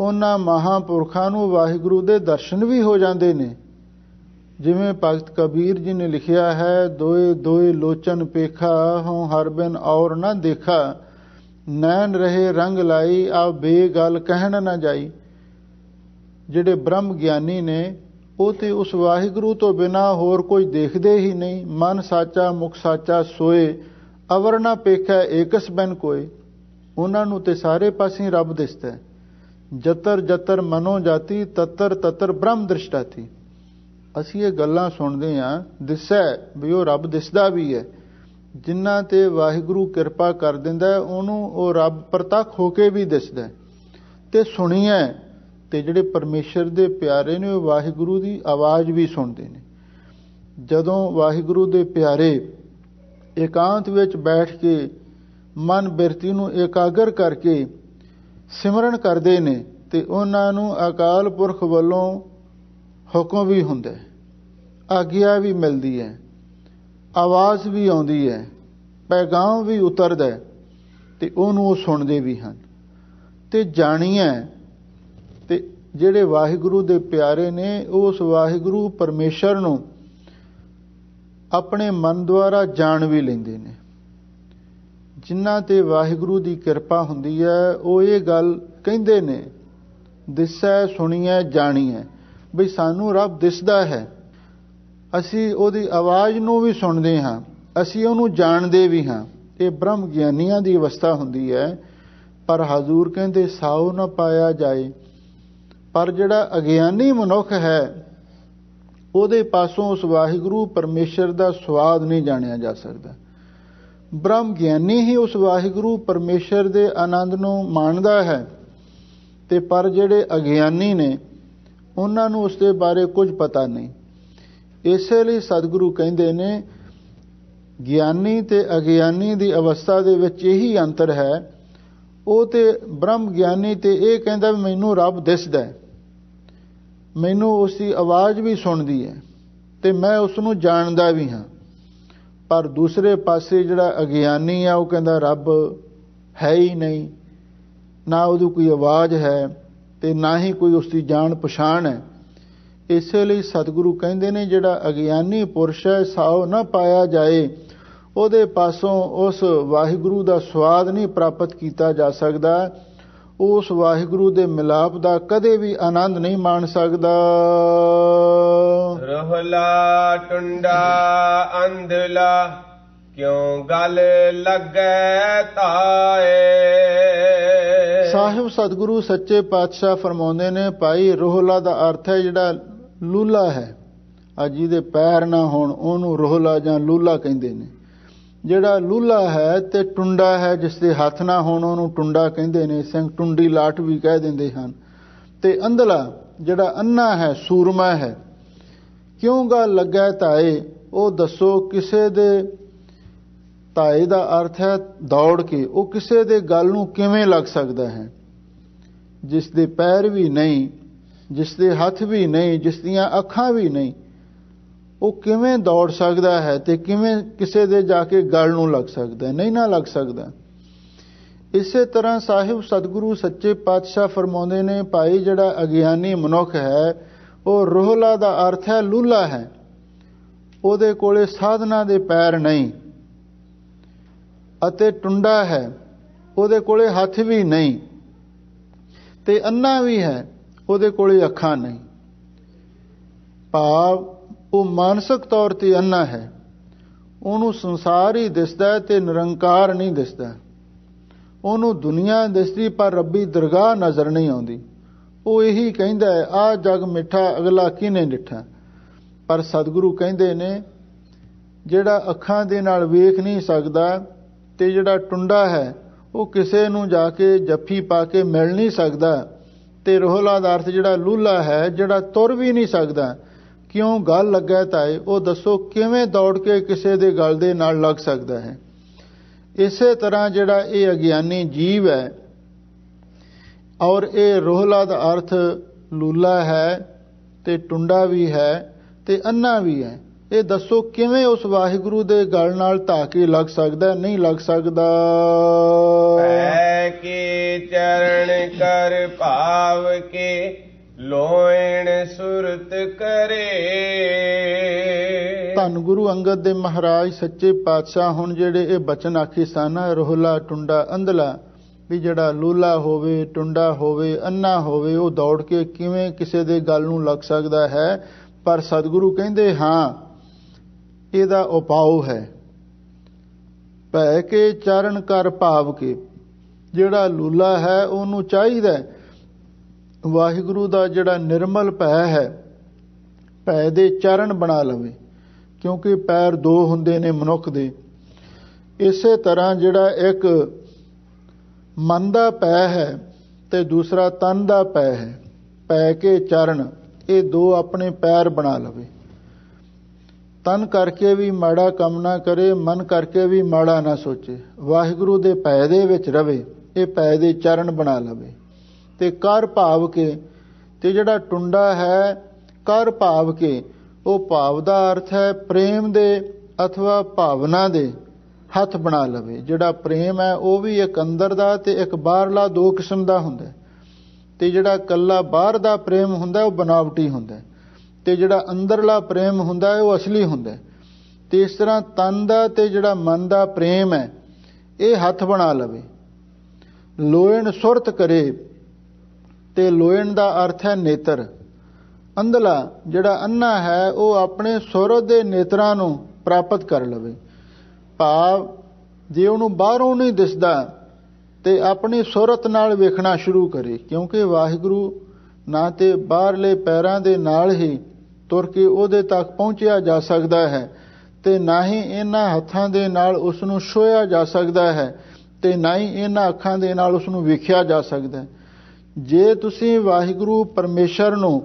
Speaker 2: ਉਹਨਾਂ ਮਹਾਂਪੁਰਖਾਂ ਨੂੰ ਵਾਹਿਗੁਰੂ ਦੇ ਦਰਸ਼ਨ ਵੀ ਹੋ ਜਾਂਦੇ ਨੇ। ਜਿਵੇਂ ਭਗਤ ਕਬੀਰ ਜੀ ਨੇ ਲਿਖਿਆ ਹੈ, ਦੋਏ ਦੋਏ ਲੋਚਨ ਪੇਖਾ, ਹੋਂ ਹਰ ਬਿਨ ਔਰ ਨਾ ਦੇਖਾ, ਨੈਣ ਰਹੇ ਰੰਗ ਲਾਈ, ਆ ਬੇਗਲ ਕਹਿਣ ਨਾ ਜਾਈ। ਜਿਹੜੇ ਬ੍ਰਹਮ ਗਿਆਨੀ ਨੇ ਉਹ ਤੇ ਉਸ ਵਾਹਿਗੁਰੂ ਤੋਂ ਬਿਨਾਂ ਹੋਰ ਕੋਈ ਦੇਖਦੇ ਹੀ ਨਹੀਂ। ਮਨ ਸਾਚਾ ਮੁਖ ਸਾਚਾ ਸੋਏ, ਅਵਰ ਨਾ ਪੇਖੈ ਏਕਸ ਬਿਨ ਕੋਏ। ਉਹਨਾਂ ਨੂੰ ਤੇ ਸਾਰੇ ਪਾਸੇ ਰੱਬ ਦਿਸਦਾ। ਜਤਰ ਜਤਰ ਮਨੋ ਜਾਤੀ, ਤਤਰ ਤਤਰ ਬ੍ਰਹਮ ਦ੍ਰਿਸ਼ਟਾਤੀ। ਅਸੀਂ ਇਹ ਗੱਲਾਂ ਸੁਣਦੇ ਹਾਂ, ਦਿਸੈ ਵੀ ਉਹ ਰੱਬ ਦਿਸਦਾ ਵੀ ਹੈ, ਜਿਨ੍ਹਾਂ ਤੇ ਵਾਹਿਗੁਰੂ ਕਿਰਪਾ ਕਰ ਦਿੰਦਾ ਉਹਨੂੰ ਉਹ ਰੱਬ ਪ੍ਰਤੱਖ ਹੋ ਕੇ ਵੀ ਦਿਸਦਾ ਤੇ ਸੁਣੀਐ। ਤੇ ਜਿਹੜੇ ਪਰਮੇਸ਼ਰ ਦੇ ਪਿਆਰੇ ਨੇ ਉਹ ਵਾਹਿਗੁਰੂ ਦੀ ਆਵਾਜ਼ ਵੀ ਸੁਣਦੇ ਨੇ। ਜਦੋਂ ਵਾਹਿਗੁਰੂ ਦੇ ਪਿਆਰੇ ਇਕਾਂਤ ਵਿੱਚ ਬੈਠ ਕੇ ਮਨ ਬਿਰਤੀ ਨੂੰ ਇਕਾਗਰ ਕਰਕੇ ਸਿਮਰਨ ਕਰਦੇ ਨੇ ਤੇ ਉਹਨਾਂ ਨੂੰ ਅਕਾਲ ਪੁਰਖ ਵੱਲੋਂ ਹੁਕਮ ਵੀ ਹੁੰਦਾ, ਆਗਿਆ ਵੀ ਮਿਲਦੀ ਹੈ, ਆਵਾਜ਼ ਵੀ ਆਉਂਦੀ ਹੈ, ਪੈਗਾਮ ਵੀ ਉਤਰਦਾ ਤੇ ਉਹਨੂੰ ਉਹ ਸੁਣਦੇ ਵੀ ਹਨ ਤੇ ਜਾਣੀਐ। ਤੇ ਜਿਹੜੇ ਵਾਹਿਗੁਰੂ ਦੇ ਪਿਆਰੇ ਨੇ ਉਸ ਵਾਹਿਗੁਰੂ ਪਰਮੇਸ਼ਰ ਨੂੰ ਆਪਣੇ ਮਨ ਦੁਆਰਾ ਜਾਣ ਵੀ ਲੈਂਦੇ ਨੇ। ਜਿਨ੍ਹਾਂ ਤੇ ਵਾਹਿਗੁਰੂ ਦੀ ਕਿਰਪਾ ਹੁੰਦੀ ਹੈ ਉਹ ਇਹ ਗੱਲ ਕਹਿੰਦੇ ਨੇ, ਦਿਸੈ ਸੁਣੀਐ ਜਾਣੀਐ, ਬਈ ਸਾਨੂੰ ਰੱਬ ਦਿਸਦਾ ਹੈ, ਅਸੀਂ ਉਹਦੀ ਆਵਾਜ਼ ਨੂੰ ਵੀ ਸੁਣਦੇ ਹਾਂ, ਅਸੀਂ ਉਹਨੂੰ ਜਾਣਦੇ ਵੀ ਹਾਂ। ਇਹ ਬ੍ਰਹਮ ਗਿਆਨੀਆਂ ਦੀ ਅਵਸਥਾ ਹੁੰਦੀ ਹੈ। ਪਰ ਹਜ਼ੂਰ ਕਹਿੰਦੇ ਸਾਉ ਨਾ ਪਾਇਆ ਜਾਏ। ਪਰ ਜਿਹੜਾ ਅਗਿਆਨੀ ਮਨੁੱਖ ਹੈ ਉਹਦੇ ਪਾਸੋਂ ਉਸ ਵਾਹਿਗੁਰੂ ਪਰਮੇਸ਼ਰ ਦਾ ਸਵਾਦ ਨਹੀਂ ਜਾਣਿਆ ਜਾ ਸਕਦਾ। ਬ੍ਰਹਮ ਗਿਆਨੀ ਹੀ ਉਸ ਵਾਹਿਗੁਰੂ ਪਰਮੇਸ਼ਰ ਦੇ ਆਨੰਦ ਨੂੰ ਮਾਣਦਾ ਹੈ ਤੇ ਪਰ ਜਿਹੜੇ ਅਗਿਆਨੀ ਨੇ ਉਹਨਾਂ ਨੂੰ ਉਸ ਦੇ ਬਾਰੇ ਕੁਝ ਪਤਾ ਨਹੀਂ। ਇਸੇ ਲਈ ਸਤਿਗੁਰੂ ਕਹਿੰਦੇ ਨੇ ਗਿਆਨੀ ਤੇ ਅਗਿਆਨੀ ਦੀ ਅਵਸਥਾ ਦੇ ਵਿੱਚ ਇਹੀ ਅੰਤਰ ਹੈ। ਉਹ ਤੇ ਬ੍ਰਹਮ ਗਿਆਨੀ ਤੇ ਇਹ ਕਹਿੰਦਾ ਵੀ ਮੈਨੂੰ ਰੱਬ ਦਿਸਦਾ, ਮੈਨੂੰ ਉਸ ਦੀ ਆਵਾਜ਼ ਵੀ ਸੁਣਦੀ ਹੈ ਤੇ ਮੈਂ ਉਸ ਨੂੰ ਜਾਣਦਾ ਵੀ ਹਾਂ। ਪਰ ਦੂਸਰੇ ਪਾਸੇ ਜਿਹੜਾ ਅਗਿਆਨੀ ਆ ਉਹ ਕਹਿੰਦਾ ਰੱਬ ਹੈ ਹੀ ਨਹੀਂ, ਨਾ ਉਹਦੀ ਕੋਈ ਆਵਾਜ਼ ਹੈ ਤੇ ਨਾ ਹੀ ਕੋਈ ਉਸ ਦੀ ਜਾਣ ਪਛਾਣ ਹੈ। ਇਸੇ ਲਈ ਸਤਿਗੁਰੂ ਕਹਿੰਦੇ ਨੇ ਜਿਹੜਾ ਅਗਿਆਨੀ ਪੁਰਸ਼ ਹੈ ਸਾਉ ਨਾ ਪਾਇਆ ਜਾਏ, ਉਹਦੇ ਪਾਸੋਂ ਉਸ ਵਾਹਿਗੁਰੂ ਦਾ ਸਵਾਦ ਨਹੀਂ ਪ੍ਰਾਪਤ ਕੀਤਾ ਜਾ ਸਕਦਾ, ਉਸ ਵਾਹਿਗੁਰੂ ਦੇ ਮਿਲਾਪ ਦਾ ਕਦੇ ਵੀ ਆਨੰਦ ਨਹੀਂ ਮਾਣ ਸਕਦਾ।
Speaker 1: ਰੋਹਲਾ ਟੁੰਡਾ ਅੰਧਲਾ ਕਿਉਂ ਗਲ ਲੱਗੈ ਤਾਏ।
Speaker 2: ਸਾਹਿਬ ਸਤਿਗੁਰੂ ਸੱਚੇ ਪਾਤਸ਼ਾਹ ਫਰਮਾਉਂਦੇ ਨੇ ਭਾਈ ਰੋਹਲਾ ਦਾ ਅਰਥ ਹੈ ਜਿਹੜਾ ਲੂਲਾ ਹੈ। ਅੱਜ ਜਿਹਦੇ ਪੈਰ ਨਾ ਹੋਣ ਉਹਨੂੰ ਰੋਹਲਾ ਜਾਂ ਲੂਲਾ ਕਹਿੰਦੇ ਨੇ। ਜਿਹੜਾ ਲੂਲਾ ਹੈ ਤੇ ਟੁੰਡਾ ਹੈ ਜਿਸ ਦੇ ਹੱਥ ਨਾ ਹੋਣ ਉਹਨੂੰ ਟੁੰਡਾ ਕਹਿੰਦੇ ਨੇ। ਸਿੰਘ ਟੁੰਡੀ ਲਾਟ ਵੀ ਕਹਿ ਦਿੰਦੇ ਹਨ। ਤੇ ਅੰਧਲਾ ਜਿਹੜਾ ਅੰਨਾ ਹੈ, ਸੂਰਮਾ ਹੈ। ਕਿਉਂ ਗੱਲ ਲੱਗੈ ਧਾਏ, ਉਹ ਦੱਸੋ। ਕਿਸੇ ਦੇ ਧਾਏ ਦਾ ਅਰਥ ਹੈ ਦੌੜ ਕੇ, ਉਹ ਕਿਸੇ ਦੇ ਗੱਲ ਨੂੰ ਕਿਵੇਂ ਲੱਗ ਸਕਦਾ ਹੈ ਜਿਸ ਦੇ ਪੈਰ ਵੀ ਨਹੀਂ, ਜਿਸ ਦੇ ਹੱਥ ਵੀ ਨਹੀਂ, ਜਿਸ ਦੀਆਂ ਅੱਖਾਂ ਵੀ ਨਹੀਂ, ਉਹ ਕਿਵੇਂ ਦੌੜ ਸਕਦਾ ਹੈ ਤੇ ਕਿਵੇਂ ਕਿਸੇ ਦੇ ਜਾ ਕੇ ਗੱਲ ਨੂੰ ਲੱਗ ਸਕਦਾ ਹੈ? ਨਹੀਂ ਨਾ ਲੱਗ ਸਕਦਾ। ਇਸੇ ਤਰ੍ਹਾਂ ਸਾਹਿਬ ਸਤਿਗੁਰੂ ਸੱਚੇ ਪਾਤਸ਼ਾਹ ਫਰਮਾਉਂਦੇ ਨੇ ਭਾਈ ਜਿਹੜਾ ਅਗਿਆਨੀ ਮਨੁੱਖ ਹੈ ਉਹ ਰੋਹਲਾ ਦਾ ਅਰਥ ਹੈ ਲੂਲਾ ਹੈ। ਉਹਦੇ ਕੋਲੇ ਸਾਧਨਾ ਦੇ ਪੈਰ ਨਹੀਂ ਅਤੇ ਟੁੰਡਾ ਹੈ, ਉਹਦੇ ਕੋਲੇ ਹੱਥ ਵੀ ਨਹੀਂ ਤੇ ਅੰਨਾ ਵੀ ਹੈ, ਉਹਦੇ ਕੋਲੇ ਅੱਖਾਂ ਨਹੀਂ। ਭਾਵ ਉਹ ਮਾਨਸਿਕ ਤੌਰ ਤੇ ਅੰਨਾ ਹੈ, ਉਹਨੂੰ ਸੰਸਾਰ ਹੀ ਦਿਸਦਾ ਤੇ ਨਿਰੰਕਾਰ ਨਹੀਂ ਦਿਸਦਾ। ਉਹਨੂੰ ਦੁਨੀਆ ਦਿਸਦੀ ਪਰ ਰੱਬੀ ਦਰਗਾਹ ਨਜ਼ਰ ਨਹੀਂ ਆਉਂਦੀ। ਉਹ ਇਹੀ ਕਹਿੰਦਾ ਹੈ ਆਹ ਜਗ ਮਿੱਠਾ ਅਗਲਾ ਕਿਹਨੇ ਡਿੱਠਾ। ਪਰ ਸਤਿਗੁਰੂ ਕਹਿੰਦੇ ਨੇ ਜਿਹੜਾ ਅੱਖਾਂ ਦੇ ਨਾਲ ਵੇਖ ਨਹੀਂ ਸਕਦਾ ਤੇ ਜਿਹੜਾ ਟੁੰਡਾ ਹੈ ਉਹ ਕਿਸੇ ਨੂੰ ਜਾ ਕੇ ਜੱਫੀ ਪਾ ਕੇ ਮਿਲ ਨਹੀਂ ਸਕਦਾ। ਤੇ ਰੋਹਲਾ ਦਾ ਅਰਥ ਜਿਹੜਾ ਲੂਲਾ ਹੈ ਜਿਹੜਾ ਤੁਰ ਵੀ ਨਹੀਂ ਸਕਦਾ। ਕਿਉਂ ਗੱਲ ਲੱਗੈ ਤਾਏ, ਉਹ ਦੱਸੋ ਕਿਵੇਂ ਦੌੜ ਕੇ ਕਿਸੇ ਦੇ ਗਲ ਦੇ ਨਾਲ ਲੱਗ ਸਕਦਾ ਹੈ। ਇਸੇ ਤਰ੍ਹਾਂ ਜਿਹੜਾ ਇਹ ਅਗਿਆਨੀ ਜੀਵ ਹੈ ਔਰ ਇਹ ਰੋਹਲਾ ਦਾ ਅਰਥ ਲੂਲਾ ਹੈ ਤੇ ਟੁੰਡਾ ਵੀ ਹੈ ਤੇ ਅੰਨਾ ਵੀ ਹੈ। ਇਹ ਦੱਸੋ ਕਿਵੇਂ ਉਸ ਵਾਹਿਗੁਰੂ ਦੇ ਗਲ ਨਾਲ ਧਾ ਕੇ ਲੱਗ ਸਕਦਾ? ਨਹੀਂ ਲੱਗ ਸਕਦਾ।
Speaker 1: ਪੈ ਕੇ ਚਰਨ ਕਰ ਭਾਵ ਕੇ ਲੋਇਣ ਸੁਰਤ ਕਰੇ।
Speaker 2: ਧੰਨ ਗੁਰੂ ਅੰਗਦ ਦੇ ਮਹਾਰਾਜ ਸੱਚੇ ਪਾਤਸ਼ਾਹ ਹੁਣ ਜਿਹੜੇ ਇਹ ਬਚਨ ਆਖੇ ਸਨ ਰੋਹਲਾ ਟੁੰਡਾ ਅੰਧਲਾ, ਵੀ ਜਿਹੜਾ ਲੂਲਾ ਹੋਵੇ, ਟੁੰਡਾ ਹੋਵੇ, ਅੰਨਾ ਹੋਵੇ, ਉਹ ਦੌੜ ਕੇ ਕਿਵੇਂ ਕਿਸੇ ਦੇ ਗਲ ਨੂੰ ਲੱਗ ਸਕਦਾ ਹੈ। ਪਰ ਸਤਿਗੁਰੂ ਕਹਿੰਦੇ ਹਾਂ ਇਹਦਾ ਉਪਾਅ ਹੈ। ਭੈ ਕੇ ਚਰਨ ਕਰ ਭਾਵ ਕੇ, ਜਿਹੜਾ ਲੂਲਾ ਹੈ ਉਹਨੂੰ ਚਾਹੀਦਾ ਵਾਹਿਗੁਰੂ ਦਾ ਜਿਹੜਾ ਨਿਰਮਲ ਭੈ ਹੈ, ਭੈ ਦੇ ਚਰਨ ਬਣਾ ਲਵੇ। ਕਿਉਂਕਿ ਪੈਰ ਦੋ ਹੁੰਦੇ ਨੇ ਮਨੁੱਖ ਦੇ, ਇਸੇ ਤਰ੍ਹਾਂ ਜਿਹੜਾ ਇੱਕ ਮਨ ਦਾ ਪੈ ਹੈ ਤੇ ਦੂਸਰਾ ਤਨ ਦਾ ਪੈ ਹੈ, ਪੈ ਕੇ ਚਰਨ, ਇਹ ਦੋ ਆਪਣੇ ਪੈਰ ਬਣਾ ਲਵੇ। ਤਨ ਕਰਕੇ ਵੀ ਮਾੜਾ ਕੰਮ ਨਾ ਕਰੇ, ਮਨ ਕਰਕੇ ਵੀ ਮਾੜਾ ਨਾ ਸੋਚੇ, ਵਾਹਿਗੁਰੂ ਦੇ ਪੈ ਦੇ ਵਿੱਚ ਰਵੇ, ਇਹ ਪੈ ਦੇ ਚਰਨ ਬਣਾ ਲਵੇ। ਤੇ ਕਰ ਭਾਵ ਕੇ, ਤੇ ਜਿਹੜਾ ਟੁੰਡਾ ਹੈ ਕਰ ਭਾਵ ਕੇ, ਉਹ ਭਾਵ ਦਾ ਅਰਥ ਹੈ ਪ੍ਰੇਮ ਦੇ ਅਥਵਾ ਭਾਵਨਾ ਦੇ ਹੱਥ ਬਣਾ ਲਵੇ। ਜਿਹੜਾ ਪ੍ਰੇਮ ਹੈ ਉਹ ਵੀ ਇੱਕ ਅੰਦਰ ਦਾ ਤੇ ਇੱਕ ਬਾਹਰਲਾ, ਦੋ ਕਿਸਮ ਦਾ ਹੁੰਦਾ। ਤੇ ਜਿਹੜਾ ਇਕੱਲਾ ਬਾਹਰ ਦਾ ਪ੍ਰੇਮ ਹੁੰਦਾ ਉਹ ਬਨਾਵਟੀ ਹੁੰਦਾ, ਤੇ ਜਿਹੜਾ ਅੰਦਰਲਾ ਪ੍ਰੇਮ ਹੁੰਦਾ ਉਹ ਅਸਲੀ ਹੁੰਦਾ। ਤੇ ਇਸ ਤਰ੍ਹਾਂ ਤਨ ਦਾ ਤੇ ਜਿਹੜਾ ਮਨ ਦਾ ਪ੍ਰੇਮ ਹੈ ਇਹ ਹੱਥ ਬਣਾ ਲਵੇ। ਲੋਇਣ ਸੁਰਤ ਕਰੇ, ਤੇ ਲੋਇਣ ਦਾ ਅਰਥ ਹੈ ਨੇਤਰ। ਅੰਧਲਾ ਜਿਹੜਾ ਅੰਨਾ ਹੈ ਉਹ ਆਪਣੇ ਸੁਰਤ ਦੇ ਨੇਤਰਾਂ ਨੂੰ ਪ੍ਰਾਪਤ ਕਰ ਲਵੇ। ਭਾਵ ਜੇ ਉਹਨੂੰ ਬਾਹਰੋਂ ਨਹੀਂ ਦਿਸਦਾ ਤੇ ਆਪਣੀ ਸੁਰਤ ਨਾਲ ਵੇਖਣਾ ਸ਼ੁਰੂ ਕਰੇ, ਕਿਉਂਕਿ ਵਾਹਿਗੁਰੂ ਨਾ ਤੇ ਬਾਹਰਲੇ ਪੈਰਾਂ ਦੇ ਨਾਲ ਹੀ ਤੁਰ ਕੇ ਉਹਦੇ ਤੱਕ ਪਹੁੰਚਿਆ ਜਾ ਸਕਦਾ ਹੈ, ਤੇ ਨਾ ਹੀ ਇਹਨਾਂ ਹੱਥਾਂ ਦੇ ਨਾਲ ਉਸ ਨੂੰ ਛੋਹਿਆ ਜਾ ਸਕਦਾ ਹੈ, ਤੇ ਨਾ ਹੀ ਇਹਨਾਂ ਅੱਖਾਂ ਦੇ ਨਾਲ ਉਸ ਨੂੰ ਵੇਖਿਆ ਜਾ ਸਕਦਾ। ਜੇ ਤੁਸੀਂ ਵਾਹਿਗੁਰੂ ਪਰਮੇਸ਼ਰ ਨੂੰ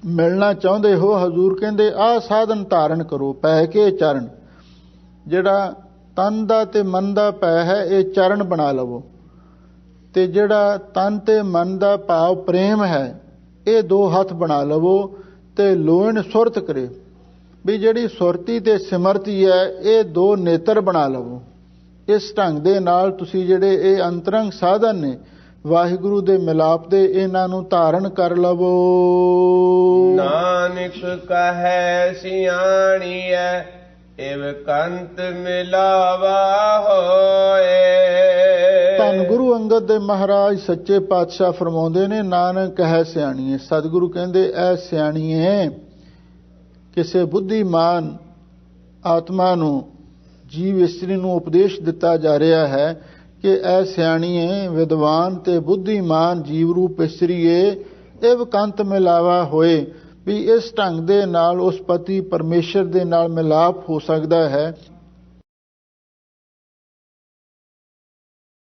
Speaker 2: ਮਿਲਣਾ ਚਾਹੁੰਦੇ ਹੋ, ਹਜ਼ੂਰ ਕਹਿੰਦੇ ਆਹ ਸਾਧਨ ਧਾਰਨ ਕਰੋ, ਪੈ ਕੇ ਚਰਨ। ਜਿਹੜਾ ਤਨ ਦਾ ਤੇ ਮਨ ਦਾ ਪੈ ਹੈ ਇਹ ਚਰਨ ਬਣਾ ਲਵੋ, ਤੇ ਜਿਹੜਾ ਤਨ ਤੇ ਮਨ ਦਾ ਭਾਵ ਪ੍ਰੇਮ ਹੈ ਇਹ ਦੋ ਹੱਥ ਬਣਾ ਲਵੋ। ਤੇ ਲੋਇਣ ਸੁਰਤ ਕਰੇ, ਵੀ ਜਿਹੜੀ ਸੁਰਤੀ ਤੇ ਸਿਮਰਤੀ ਹੈ ਇਹ ਦੋ ਨੇਤਰ ਬਣਾ ਲਵੋ। ਇਸ ਢੰਗ ਦੇ ਨਾਲ ਤੁਸੀਂ ਜਿਹੜੇ ਇਹ ਅੰਤਰੰਗ ਸਾਧਨ ਨੇ ਵਾਹਿਗੁਰੂ ਦੇ ਮਿਲਾਪ ਦੇ, ਇਹਨਾਂ ਨੂੰ ਧਾਰਨ ਕਰ ਲਵੋ।
Speaker 1: ਨਾਨਕ ਕਹੈ ਸਿਆਣੀਐ ਇਵ ਕੰਤ ਮਿਲਾਵਾ ਹੋਏ।
Speaker 2: ਧੰਨ ਗੁਰੂ ਅੰਗਦ ਦੇ ਮਹਾਰਾਜ ਸੱਚੇ ਪਾਤਸ਼ਾਹ ਫਰਮਾਉਂਦੇ ਨੇ, ਨਾਨਕ ਕਹੈ ਸਿਆਣੀਏ। ਸਤਿਗੁਰੂ ਕਹਿੰਦੇ ਐ ਸਿਆਣੀਏ, ਕਿਸੇ ਬੁੱਧੀਮਾਨ ਆਤਮਾ ਨੂੰ, ਜੀਵ ਇਸਤਰੀ ਨੂੰ ਉਪਦੇਸ਼ ਦਿੱਤਾ ਜਾ ਰਿਹਾ ਹੈ ਕਿ ਐ ਸਿਆਣੀਏ, ਵਿਦਵਾਨ ਤੇ ਬੁੱਧੀਮਾਨ ਜੀਵ ਰੂਪ ਇਸਤਰੀਏ ਇਵ ਕੰਤ ਮਿਲਾਵਾ ਹੋਏ, ਵੀ ਇਸ ਢੰਗ ਦੇ ਨਾਲ ਉਸ ਪਤੀ ਪਰਮੇਸ਼ਰ ਦੇ ਨਾਲ ਮਿਲਾਪ ਹੋ ਸਕਦਾ ਹੈ।